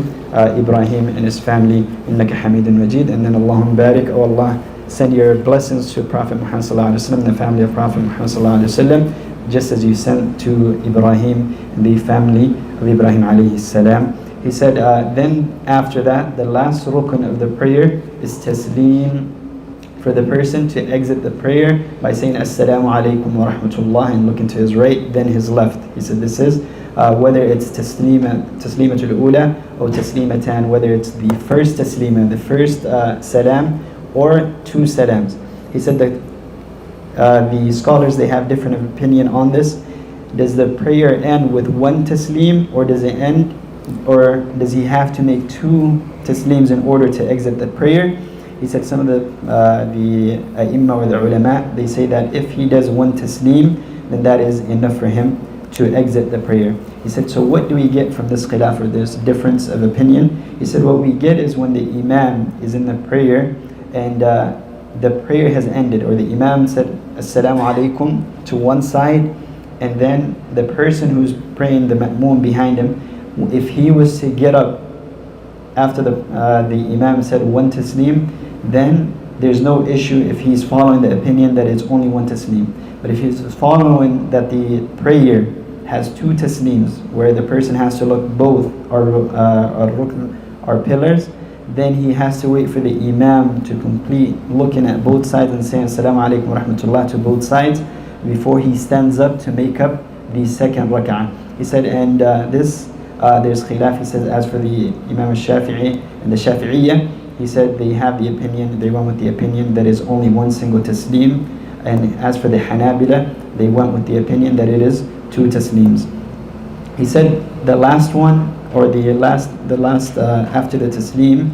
Ibrahim and his family, innaka Hamidun Majid. And then Allahumma barik, O Allah, send your blessings to Prophet Muhammad ﷺ and the family of Prophet Muhammad ﷺ, just as you sent to Ibrahim and the family of Ibrahim alayhi salam. He said, then after that, the last rukn of the prayer is taslim, for the person to exit the prayer by saying Assalamu alaikum wa rahmatullah and looking to his right, then his left. He said this is whether it's taslimatul ula or taslimatan, whether it's the first taslima, the first salam, or two salams. He said that the scholars, they have different opinion on this. Does the prayer end with one taslim, or does it end, or does he have to make two taslims in order to exit the prayer? He said some of the Imam or the ulama, they say that if he does one taslim, then that is enough for him to exit the prayer. He said, so what do we get from this khilaf or this difference of opinion? He said, what we get is when the imam is in the prayer and the prayer has ended, or the imam said assalamu alaikum to one side, and then the person who's praying, the ma'moom behind him, if he was to get up after the imam said one taslim, then there's no issue if he's following the opinion that it's only one taslim. But if he's following that the prayer has two taslims, where the person has to look both are pillars, then he has to wait for the imam to complete looking at both sides and saying assalamu alaikum wa rahmatullah to both sides before he stands up to make up the second rak'ah. He said, and this there's khilaf. He says, as for the Imam al-Shafi'i and the Shafi'iyya, he said they have the opinion, they went with the opinion that is only one single taslim. And as for the Hanabila, they went with the opinion that it is two taslims. He said the last one, or the last after the taslim,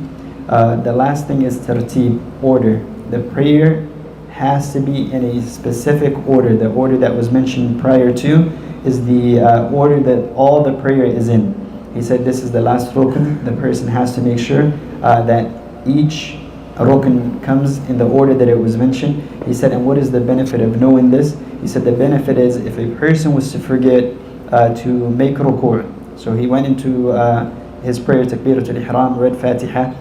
the last thing is tartib, order. The prayer has to be in a specific order. The order that was mentioned prior to is the order that all the prayer is in. He said this is the last rukn. The person has to make sure that each rukn comes in the order that it was mentioned. He said, and what is the benefit of knowing this? He said the benefit is if a person was to forget to make ruku', so he went into his prayer, takbiratul ihram, read Fatiha,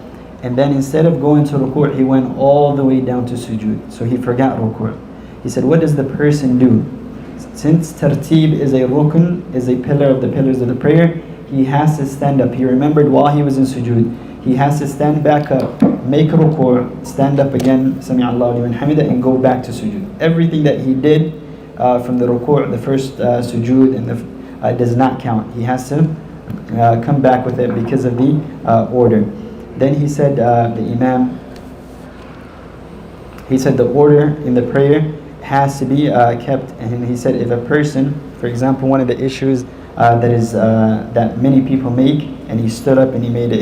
and then instead of going to ruku', he went all the way down to sujood. So he forgot ruku'. He said, what does the person do? Since tartib is a rukn, is a pillar of the pillars of the prayer, he has to stand up. He remembered while he was in sujood. He has to stand back up, make ruku', stand up again, Sami Allahu liman hamida, and go back to sujood. Everything that he did from the ruku', the first sujood, and the does not count. He has to come back with it because of the order. Then he said the imam, he said the order in the prayer has to be kept. And he said if a person, for example, one of the issues that many people make, and he stood up and he made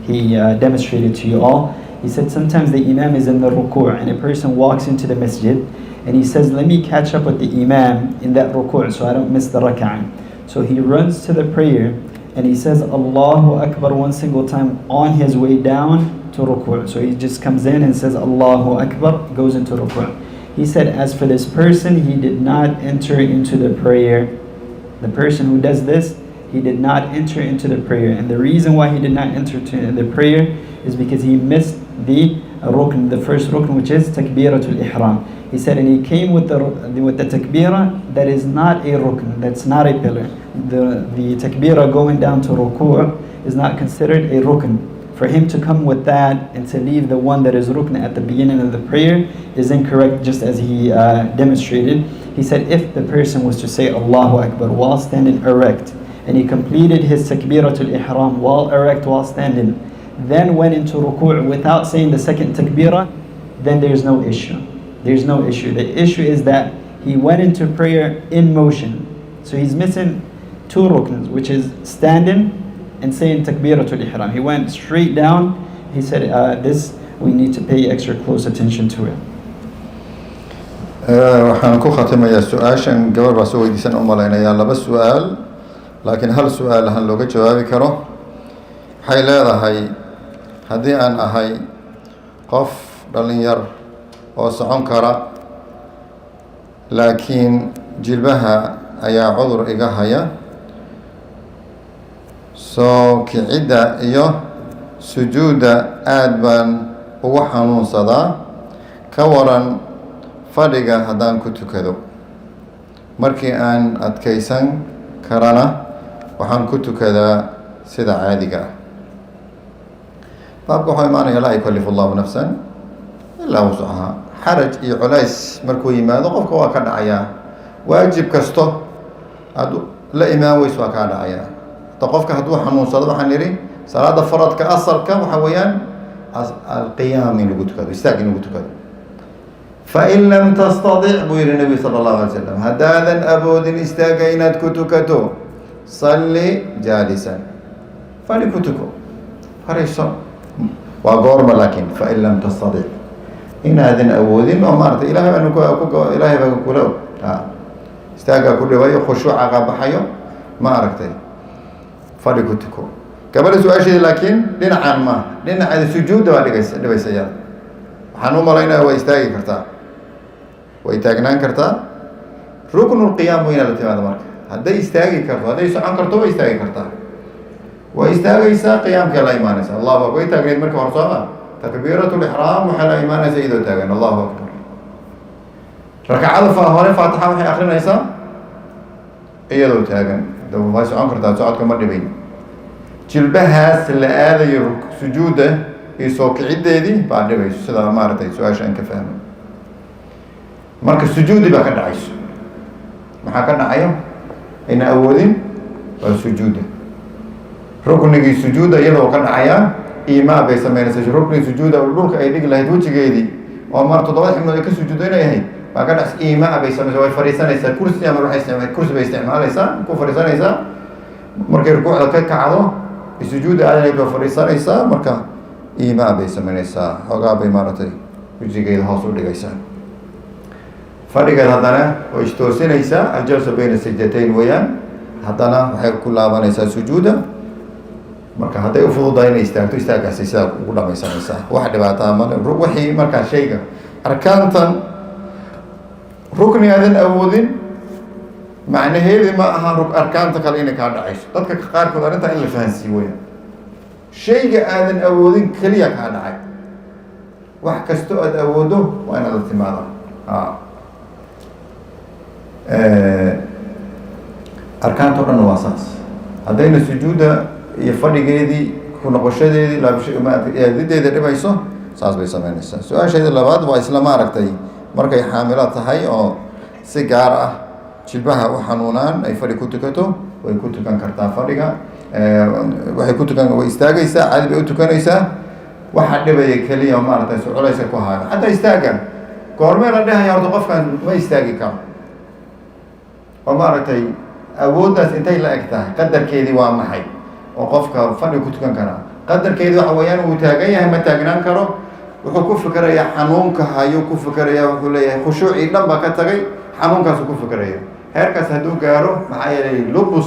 he demonstrated to you all. He said sometimes the imam is in the ruku' and a person walks into the masjid and he says, let me catch up with the imam in that ruku' so I don't miss the rak'ah. So he runs to the prayer and he says Allahu Akbar one single time on his way down to ruku'. So he just comes in and says Allahu Akbar, goes into ruku'. He said as for this person, he did not enter into the prayer. The person who does this, he did not enter into the prayer. And the reason why he did not enter into the prayer is because he missed the rukn, the first rukn, which is takbiratul ihram. He said, and he came with the takbirah that is not a rukn, that's not a pillar. The takbirah going down to ruku' is not considered a rukn. For him to come with that and to leave the one that is rukn at the beginning of the prayer is incorrect, just as he demonstrated. He said if the person was to say Allahu Akbar while standing erect, and he completed his takbiratul ihram while erect, while standing, then went into ruku' without saying the second takbirah, then there's no issue. There's no issue. The issue is that he went into prayer in motion. So he's missing two rukns, which is standing and saying takbiratul ihram. He went straight down. He said this, we need to pay extra close attention to it. waxaan ku khatimayaa su-aashan gabar baa soo weydiisan u malaynayaa laba su-aal, laakiin hal su-aal ahaan looga jawaabi karo. waxay leedahay haddii aan ahay qof dhalinyar oo socon kara laakiin jilbaha ayaa cudur iga haya, soo kicidda iyo sujuudda aad baan ugu xanuunsadaa, ka waran fadhiga haddaan ku tukado. markii aan adkaysan karana waxaan ku tukadaa sida caadiga ah. baabka waxaa imaanaya laa yukallifu allahu nafsan ilaa wuscahaa. xaraj iyo culays markuu yimaado qofka waa ka dhacayaa. waajib kasto aad la imaan weyso waa kaa dhacayaa. ta qofka hadduu xanuunsado, waxaan nidhi salaada faradka asalka waxa weeyaan alqiyaam in lagu tukado, istaag in lagu tukado. fain lam tastadic buu yihi nebigu sala allahu alay slam, haddaadan awoodin istaaga inaad ku tukato, salli jaalisan, fadhi ku tuko, fariiso. وقورما لكن فإن لم تستطع إن هذا أودين ومارت إلهي إلهي بقوله استاجا كل ويا خشوع عقاب حيو ما أركتي فريقتكم قبل سؤال شيء لكن لنا عن ما لنا على سجود ولا بيسير حنو مرينا ويستاجي كرتا ويتاجنان كرتا ركن القيام وين الاتماد مارك هذا يستاجي كرتا هذا يسعى كرتا ويستاجي كرتا ويستاجي يسا قيام كلا إيمان الله أكبر ويتاجين مرك ورصاها تكبيرة الإحرام وحل إيمان سيد تاجين الله أكبر ركعة فهون فاتحة وحي آخرين يسا إيه دو تاجين دو ما يسعى كرتا سعد كمر دبين جلبها سلآذ سجوده يسوق عدة دي بعد بيش سدا ما رتي سؤال شان كفهم مركز سجودي بقى كده عايش ما حكنا عيم إن أولين والسجود ركن نجي سجوده يلو كان عيا إيما بيسمينا سجود ركن سجوده والركن أيدي لا يدوش جيدي وما تطلع إنه يك سجودين هي ما كان إيما بيسمي زواج فريسان يسا كرسي أمر روح يستعمل كرسي بيستعمل يسا كو فريسان يسا مركز ركوع كعضو السجود هذا يبقى فريسان يسا مركز إيما بيسمينا يسا حقا بيمارتي يجي جيد حاصل لجيسا فرق هذانا ويشتوسين يسا الجلسة بين السجدتين ويان هذانا وحي كل عبان يسا سجودا marka haday u fududayn istaagto istaagaysa ugu dhamaysanaysa wax dhibaato ma leh wixii marka shayga arkaantan rukniyadan awoodin macnaheedu ma aha arkaanta kale in ka dhacayso dadka qaar kood arinta in la fahansiiyo weeyaan shayga aadan awoodin kaliya ka dhacay wax kasto aad awoodo waa inaad timaado arkaantu dhan waa saas hadayna sujuuda iyo fadhigeedii ku noqoshadeedii laabashadeeda dhibayso saas bay sameynaysaa su-aasheeda labaad waa isla maaragtay markay xaamilo tahay oo si gaar ah jilbaha u xanuunaan ay fadhi ku tukato way ku tukan kartaa fadhiga waxay ku tukan way istaagaysaa caadi bay u tukanaysaa waxa dhibaya kaliya maaragtay socolaysa ku haayo hadda istaagan goormee la dhahayaa horta qofkan ma istaagi karo oo maaragtay awooddaas intay la eg tahay qadarkeedii waa maxay oo qofka fadhi ku tukan kara qadarkeedu waxa weeyaan uu taagan yahay ma taagnaan karo wuxuu ku fikirayaa xanuunka hayo ku fikirayaa wuxuu leeyahay khushuuci dhan ba ka tagay xanuunkaas ku fikiraya heerkaas hadduu gaaro maxaa yeelay lubu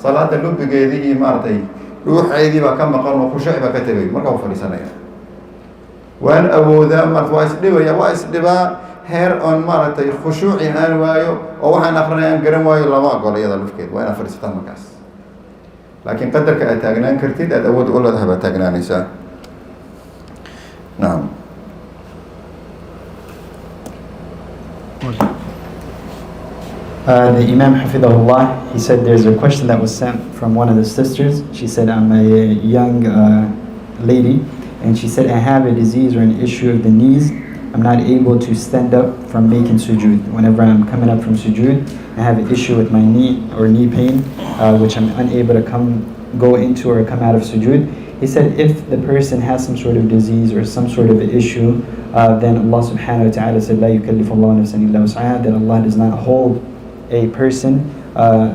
salaada lubigeedii iyo maartay ruuxeedii baa ka maqan oo khushuuci baa ka tagay marka uu fadhiisanaya waan awoodaa marka waa isdhibaa heer on maartay khushuuci aan waayo oo waxaan aqrinayaan garan waayo lama aqolayada lufkeed waa inaad fadhiisataa markaas لكن قدرك أتاجنان كرتيد أود أقول له أتاجنان نساء نعم The Imam Hafidahullah, he said there's a question that was sent from one of the sisters. She said, I'm a young lady, and she said, I have a disease or an issue of the knees. I'm not able to stand up from making sujood. Whenever I'm coming up from sujood, I have an issue with my knee or knee pain, which I'm unable to go into or come out of sujood. He said if the person has some sort of disease or some sort of issue, then Allah subhanahu wa ta'ala said, لا يكلف الله نفسا إلا وسعها, that Allah does not hold a person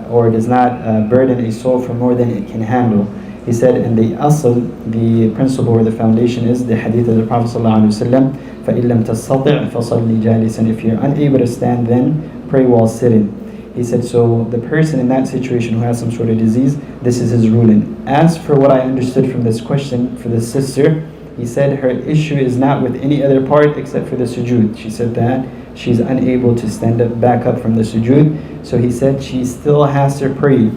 or does not burden a soul for more than it can handle. He said, and the asl, the principle or the foundation is the hadith of the Prophet sallallahu alaihi wasallam, فَإِن لَمْ تَسْتَطِعْ فَصَلِّ جَالِسًا. If you're unable to stand, then pray while sitting. He said, so the person in that situation who has some sort of disease, this is his ruling. As for what I understood from this question for this sister, he said her issue is not with any other part except for the sujood. She said that she's unable to stand up, back up from the sujood. So he said she still has to pray.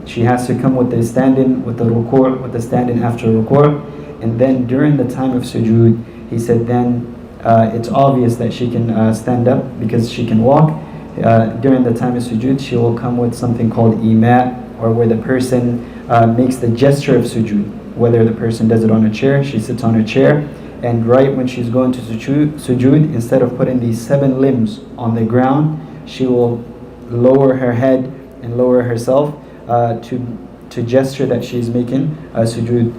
She has to come with the stand-in, with the ruku', with the stand-in after ruku'. And then during the time of sujood, he said then it's obvious that she can stand up because she can walk. During the time of sujood, she will come with something called ima, or where the person makes the gesture of sujood. Whether the person does it on a chair, she sits on a chair, and right when she's going to sujood, instead of putting these 7 limbs on the ground, she will lower her head and lower herself to gesture that she's making a sujood.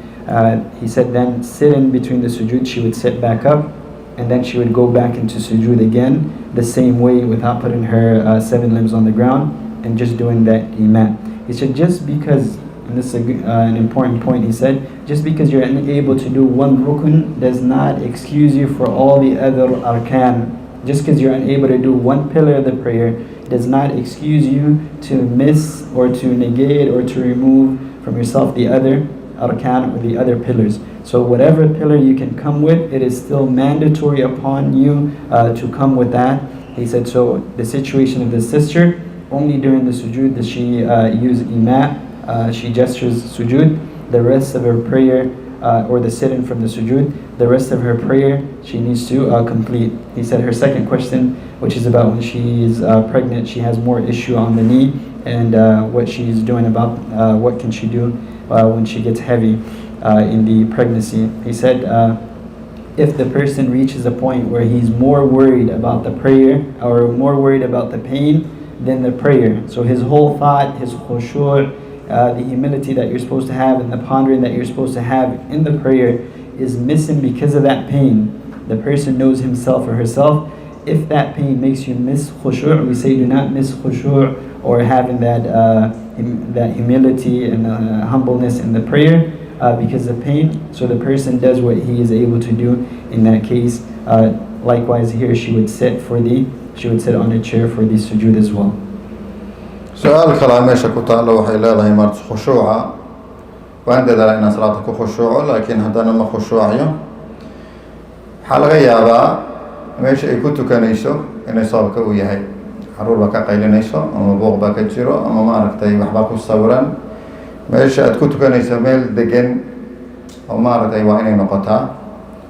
He said then sit in between the sujood, she would sit back up, and then she would go back into sujood again the same way without putting her 7 limbs on the ground and just doing that ima. He said just because and this is an important point, he said, just because you're unable to do one rukun does not excuse you for all the other arkan. Just because you're unable to do one pillar of the prayer does not excuse you to miss or to negate or to remove from yourself the other arkan or the other pillars. So whatever pillar you can come with, it is still mandatory upon you to come with that. He said, so the situation of the sister, only during the sujood does she use ima, she gestures sujood. The rest of her prayer, or the sit-in from the sujood, the rest of her prayer she needs to complete. He said her second question, which is about when she is pregnant, she has more issue on the knee, and what she's doing about what can she do when she gets heavy in the pregnancy. He said if the person reaches a point where he's more worried about the prayer or more worried about the pain than the prayer, so his whole thought, his khushu', the humility that you're supposed to have and the pondering that you're supposed to have in the prayer is missing because of that pain. The person knows himself or herself. If that pain makes you miss khushu', we say do not miss khushu' or having that humility and humbleness in the prayer because of pain. So the person does what he is able to do in that case. Likewise here she would sit on a chair for the sujood as well. سؤال كلام ماشي كتالو وحيلا لا يمارس خشوعا وعند ذلك إن صلاتك خشوع لكن هذا ما خشوعيه حلقة يابا ماشي يكتو كنيسو إن يصابك وياهي حرور بك قيل نيسو أما بوغ بك جيرو أما ما ركتي وحباكو الصورا ماشي أتكتو كنيسو ميل دقن أو ما ركتي وعيني نقطها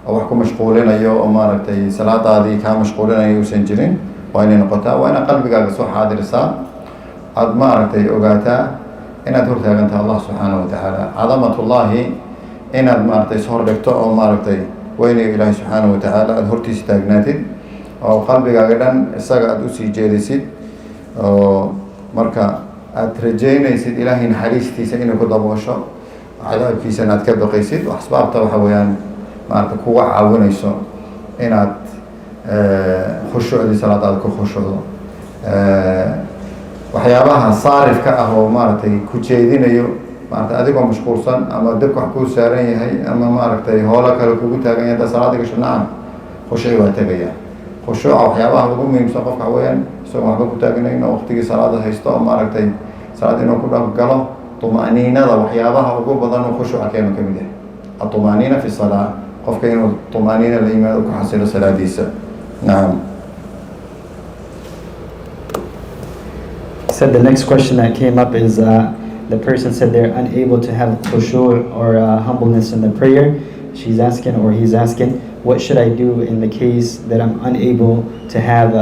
أو حكو مشغولين أيو أو ما ركتي صلاة هذه كان مشغولين أيو سنجرين وعيني نقطها وأنا قلبك أقصو حاضر سا عاد ما ركتي أوغاتا إن أدورتها أنت الله سبحانه وتعالى عظمة الله إن أد ما ركتي سهر لكتو أو ما ركتي ويني إلهي سبحانه وتعالى أدورتي ستاغناتي أو قلبك أقدان إساق أدوسي جيدسي أو مركا أترجينا يسيد إلهي نحريستي سينو كدبوشو عذاب في سنة كبقي يسيد وأحسباب طبعا ويان ما ركتي كوع عاونا يسو إن أد خشوع دي صلاة أدكو خشوع waxyaabaha saarifka ah oo maaragtay ku jeedinayo maaragtay adigoo mashquulsan ama dabka wax ku saaran yahay ama maaragtay hoola kale kugu taagan yahay salaada gasho nacam khushuuc waa tagaya khushuuca waxyaabaha ugu muhiimsan qofka weeyaan isagoo waxba ku taaganayn oo waqtigii salaada haysto oo maaragtay salaad inuu ku dhaq galo tumaniinada waxyaabaha ugu badan oo khushuuca keeno ka mid ah tumaniina fi salaa qofka inuu tumaniina la yimaado ku xasilo salaadiisa nacam. Said the next question that came up is the person said they're unable to have khushu' or humbleness in the prayer. She's asking, or he's asking, what should I do in the case that I'm unable to have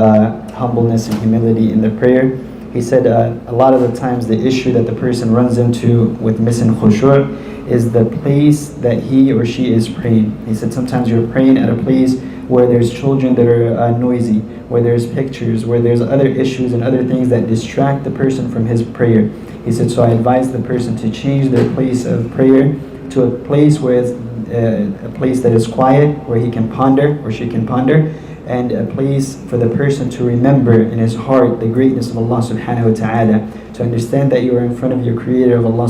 humbleness and humility in the prayer? He said a lot of the times the issue that the person runs into with missing khushu' is the place that he or she is praying. He said sometimes you're praying at a place where there's children that are noisy, where there's pictures, where there's other issues and other things that distract the person from his prayer. He said, so I advise the person to change their place of prayer to a place where it's a place that is quiet, where he can ponder or she can ponder, and a place for the person to remember in his heart the greatness of Allah subhanahu wa ta'ala, to understand that you are in front of your creator of Allah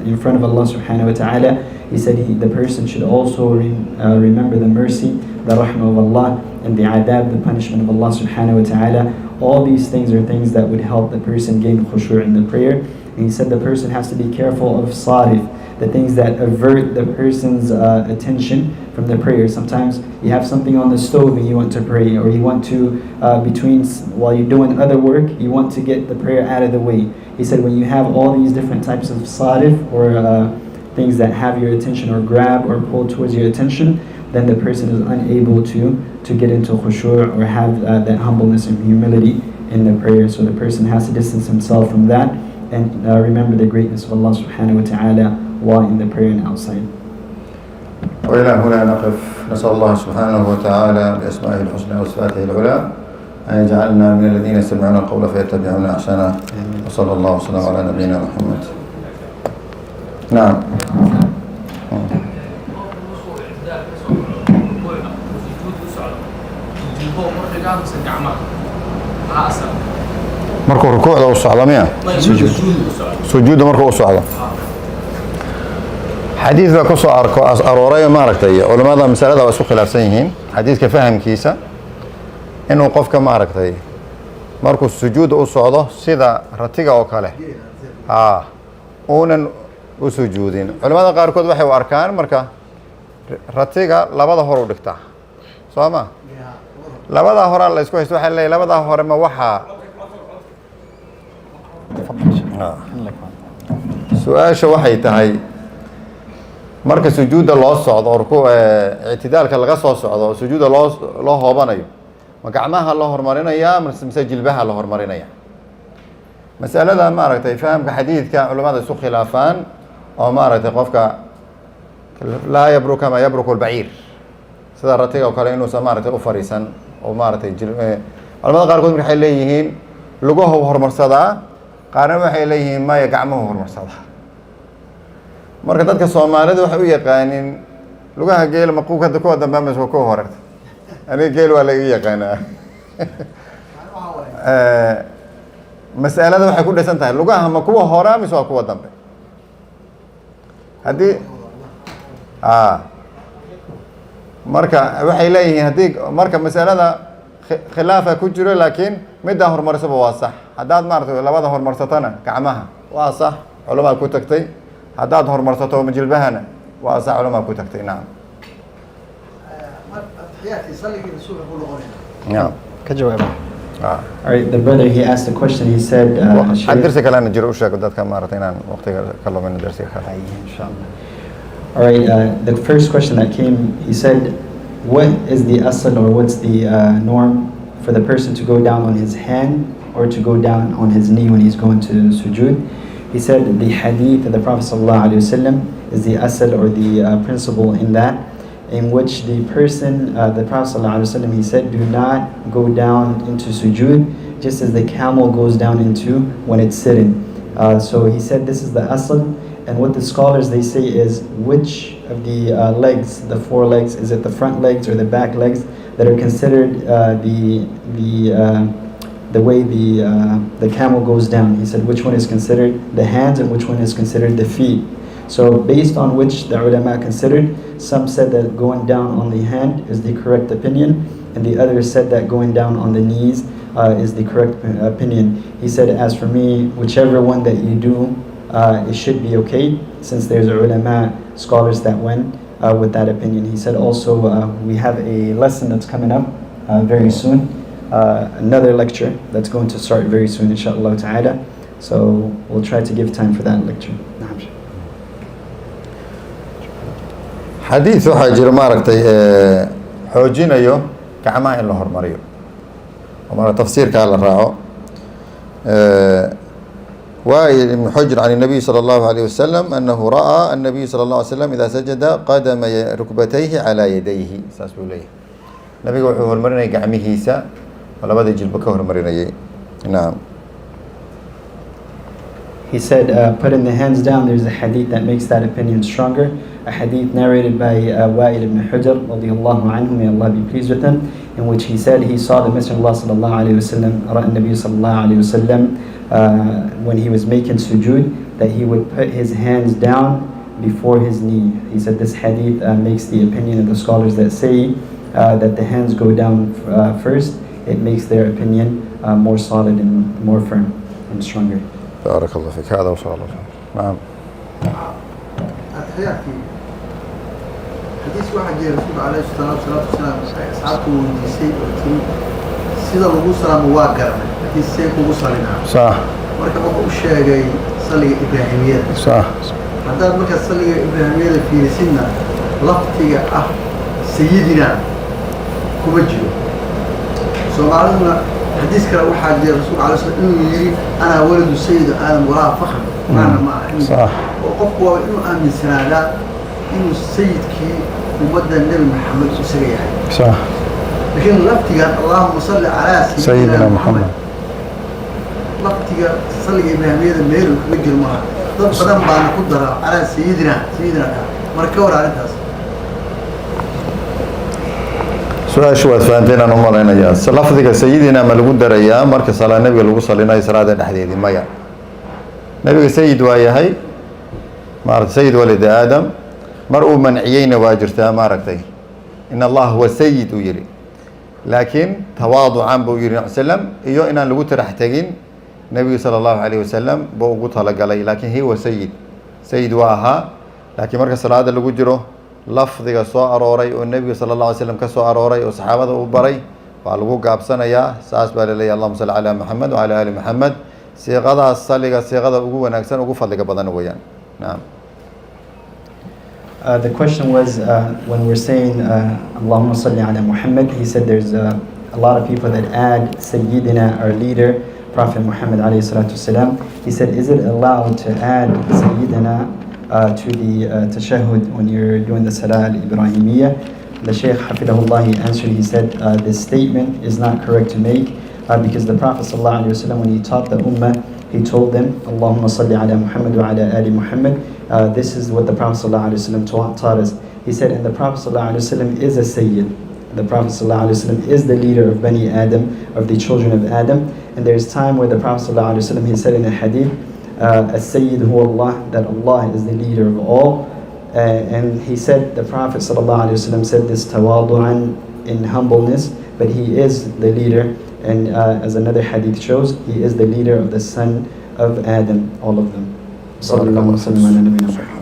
in front of Allah subhanahu wa ta'ala. He said the person should also remember the mercy, the rahmah of Allah, and the adab, the punishment of Allah subhanahu wa ta'ala. All these things are things that would help the person gain khushu' in the prayer. And he said the person has to be careful of sarif, the things that avert the person's attention from the prayer. Sometimes you have something on the stove and you want to pray, or you want to, while you're doing other work, you want to get the prayer out of the way. He said when you have all these different types of sarif, or things that have your attention or grab or pull towards your attention, then the person is unable to get into khushu' or have that humbleness and humility in the prayer. So the person has to distance himself from that and remember the greatness of Allah subhanahu wa ta'ala while in the prayer and outside. وإلى هنا نقف. نسأل الله سبحانه وتعالى بأسمائه الحسنى وصفاته العلى أن يجعلنا من الذين يستمعون القول فيتبعون أحسنه. وصلى الله وسلم على نبينا محمد. نعم. markuu rukuucda u socdo miya sujuudda markuu u socdo حديث كسو أروري ما ركتي علماء مسألة واسو خلاف سيهين حديث كفهم كيسا إنه قفك ما ركتي مركو السجود أصعده سيدا رتيقة وكاله أونا وسجودين علماء قاركود وحي وأركان مركا رتيقة لبدا هورو دكتا صوما لبدا هورا الله يسكو يسوح اللي لبدا هورا ما وحا سؤال شو وحي تهي marka sujuuda loo socdo ruku i'tidaalka laga soo socdo sujuuda loo hoobanayo ma gacmaha la hormarinaya mise jilbaha la hormarinaya mas'alada ma aragtay fahamka xadiidka culimada isku khilaafaan oo ma aragtay qofka la yabruka ma yabruku al-ba'ir sida ratiga oo kale inuu samaartay u fariisan oo ma aragtay culimada qaar kood waxay leeyihiin lugaha hormarsada qaarna waxay leeyihiin ma gacmaha hormarsada marka dadka Soomaalidu waxay u yaqaaniin lugaha geel maquubka dadka ku dambeeyay soo ko horarta aniga geel waa la yaqaanaa mas'alada waxay ku dhisan tahay lugaha ma kuwa hore mise waa kuwa dambe hadii marka waxay leeyihiin hadii marka mas'alada khilaafa ku jiro laakiin midda hormarsaba waa sax hadaad maartay labada hormarsatana gacmaha waa sax culimada ku tagtay هذا ظهر مرتبطه مجلبهنا وأصح علماء كتكتي نعم. نعم. كجواب. Alright, the brother he asked a question. He said. الدرس كلام نجروش كدت كم مرتين وقت كلام من الدرس خير. إن شاء الله. Alright, the first question that came, he said, what is the asl or what's the norm for the person to go down on his hand or to go down on his knee when he's going to sujood? He said the hadith of the Prophet ﷺ is the asl or the principle in that, in which the person, the Prophet ﷺ, he said, do not go down into sujood just as the camel goes down into when it's sitting. So he said this is the asl, and what the scholars they say is which of the legs, the four legs, is it the front legs or the back legs that are considered the way the camel goes down. He said which one is considered the hands and which one is considered the feet. So based on which the ulama considered, some said that going down on the hand is the correct opinion, and the others said that going down on the knees is the correct opinion. He said, as for me, whichever one that you do, it should be okay, since there's ulama scholars that went with that opinion. He said also we have a lesson that's coming up very soon. Another lecture that's going to start very soon, inshallah ta'ala. So we'll try to give time for that lecture. حديث حاجر ماركتي حوجين أيو كعماء الله مريو ومرة تفسير كهذا الرأو وائل بن حجر عن النبي صلى الله عليه وسلم أنه رأى النبي صلى الله عليه وسلم إذا سجد قدم ركبتيه على يديه ساس بوليه النبي وحوه المرنة يقعميه هيسا ولا بدأ يجلبكه المرنة نعم. He said, putting the hands down, there's a hadith that makes that opinion stronger. A hadith narrated by Wa'il ibn Hujr, radiyallahu anhu, may Allah be pleased with him, in which he said he saw the Messenger of Allah sallallahu alayhi wa sallam, Ra'a Nabi sallallahu alayhi wa sallam, when he was making sujood, that he would put his hands down before his knee. He said this hadith makes the opinion of the scholars that say that the hands go down first. It makes their opinion more solid and more firm and stronger. بارك الله فيك هذا وصلى الله نعم. أتحياتي حديث واحد جاء رسول عليه الصلاة والسلام أصحابه وديسي سيدا لغو سلام واقع حديث سيكو غسلنا صح مركب أبو الشيء صلي إبراهيمية صح حتى مركب صلي إبراهيمية في سنة لفتي سيدنا كبجيو سوالنا حديث كلا واحد جاء رسول عليه الصلاة والسلام يجري أنا ولد السيد آدم وراء فخر معنا ما صح وقفوا إنه آمن سنة إنه السيد كي ومدى النبي محمد سريع صح لكن لفتي اللهم صل على سيدنا محمد لفتي صلي إبراهيمية الميل وجه المرأة ضد بدن بعد قدرة على سيدنا مركور على الناس سؤال شو فهمتين أنا مرة هنا لفظك سيدنا ملقود دريا مركز صلاة النبي اللي وصل لنا إسراء الحديث ما يا نبي سيد ويا هاي مارت سيد ولد آدم mar uu manciyeyna waa jirtaa maaragtay in allah huwa sayid uu yidhi laakiin tawaaducan buu yidhi sallam iyo inaan lagu tarax tegin nebigu sala allahu calayhi wasalam buu ugu talagalay laakiin huwa sayid waa ahaa laakiin marka salaada lagu jiro lafdiga soo arooray oo nebiga sala allahu alay slam ka soo arooray oo saxaabada u baray waa lagu gaabsanayaa saas baa laleeyahy allahuma salli calaa maxamed wacala ali maxamed siiqadaas saliga siiqada ugu wanaagsan ugu fadliga badan weeyaan naam. The question was when we're saying Allahumma salli ala Muhammad, he said there's a lot of people that add Sayyidina, our leader, Prophet Muhammad alayhi salatu wasalam. He said, is it allowed to add Sayyidina to the tashahhud when you're doing the Salah al-Ibrahimiyya? The Shaykh Hafidahullah, he answered, he said, this statement is not correct to make because the Prophet sallallahu alayhi wasallam, when he taught the Ummah, he told them, Allahumma salli ala Muhammad wa ala ali Muhammad. This is what the Prophet ﷺ taught us. He said, and the Prophet ﷺ is a Sayyid. The Prophet ﷺ is the leader of Bani Adam, of the children of Adam. And there's time where the Prophet ﷺ, he said in a hadith, As-Sayyid huwa Allah, that Allah is the leader of all. And he said, the Prophet ﷺ said this tawadu'an, in humbleness, but he is the leader. And as another hadith shows, he is the leader of the son of Adam, all of them. صلى الله وسلم على نبينا محمد.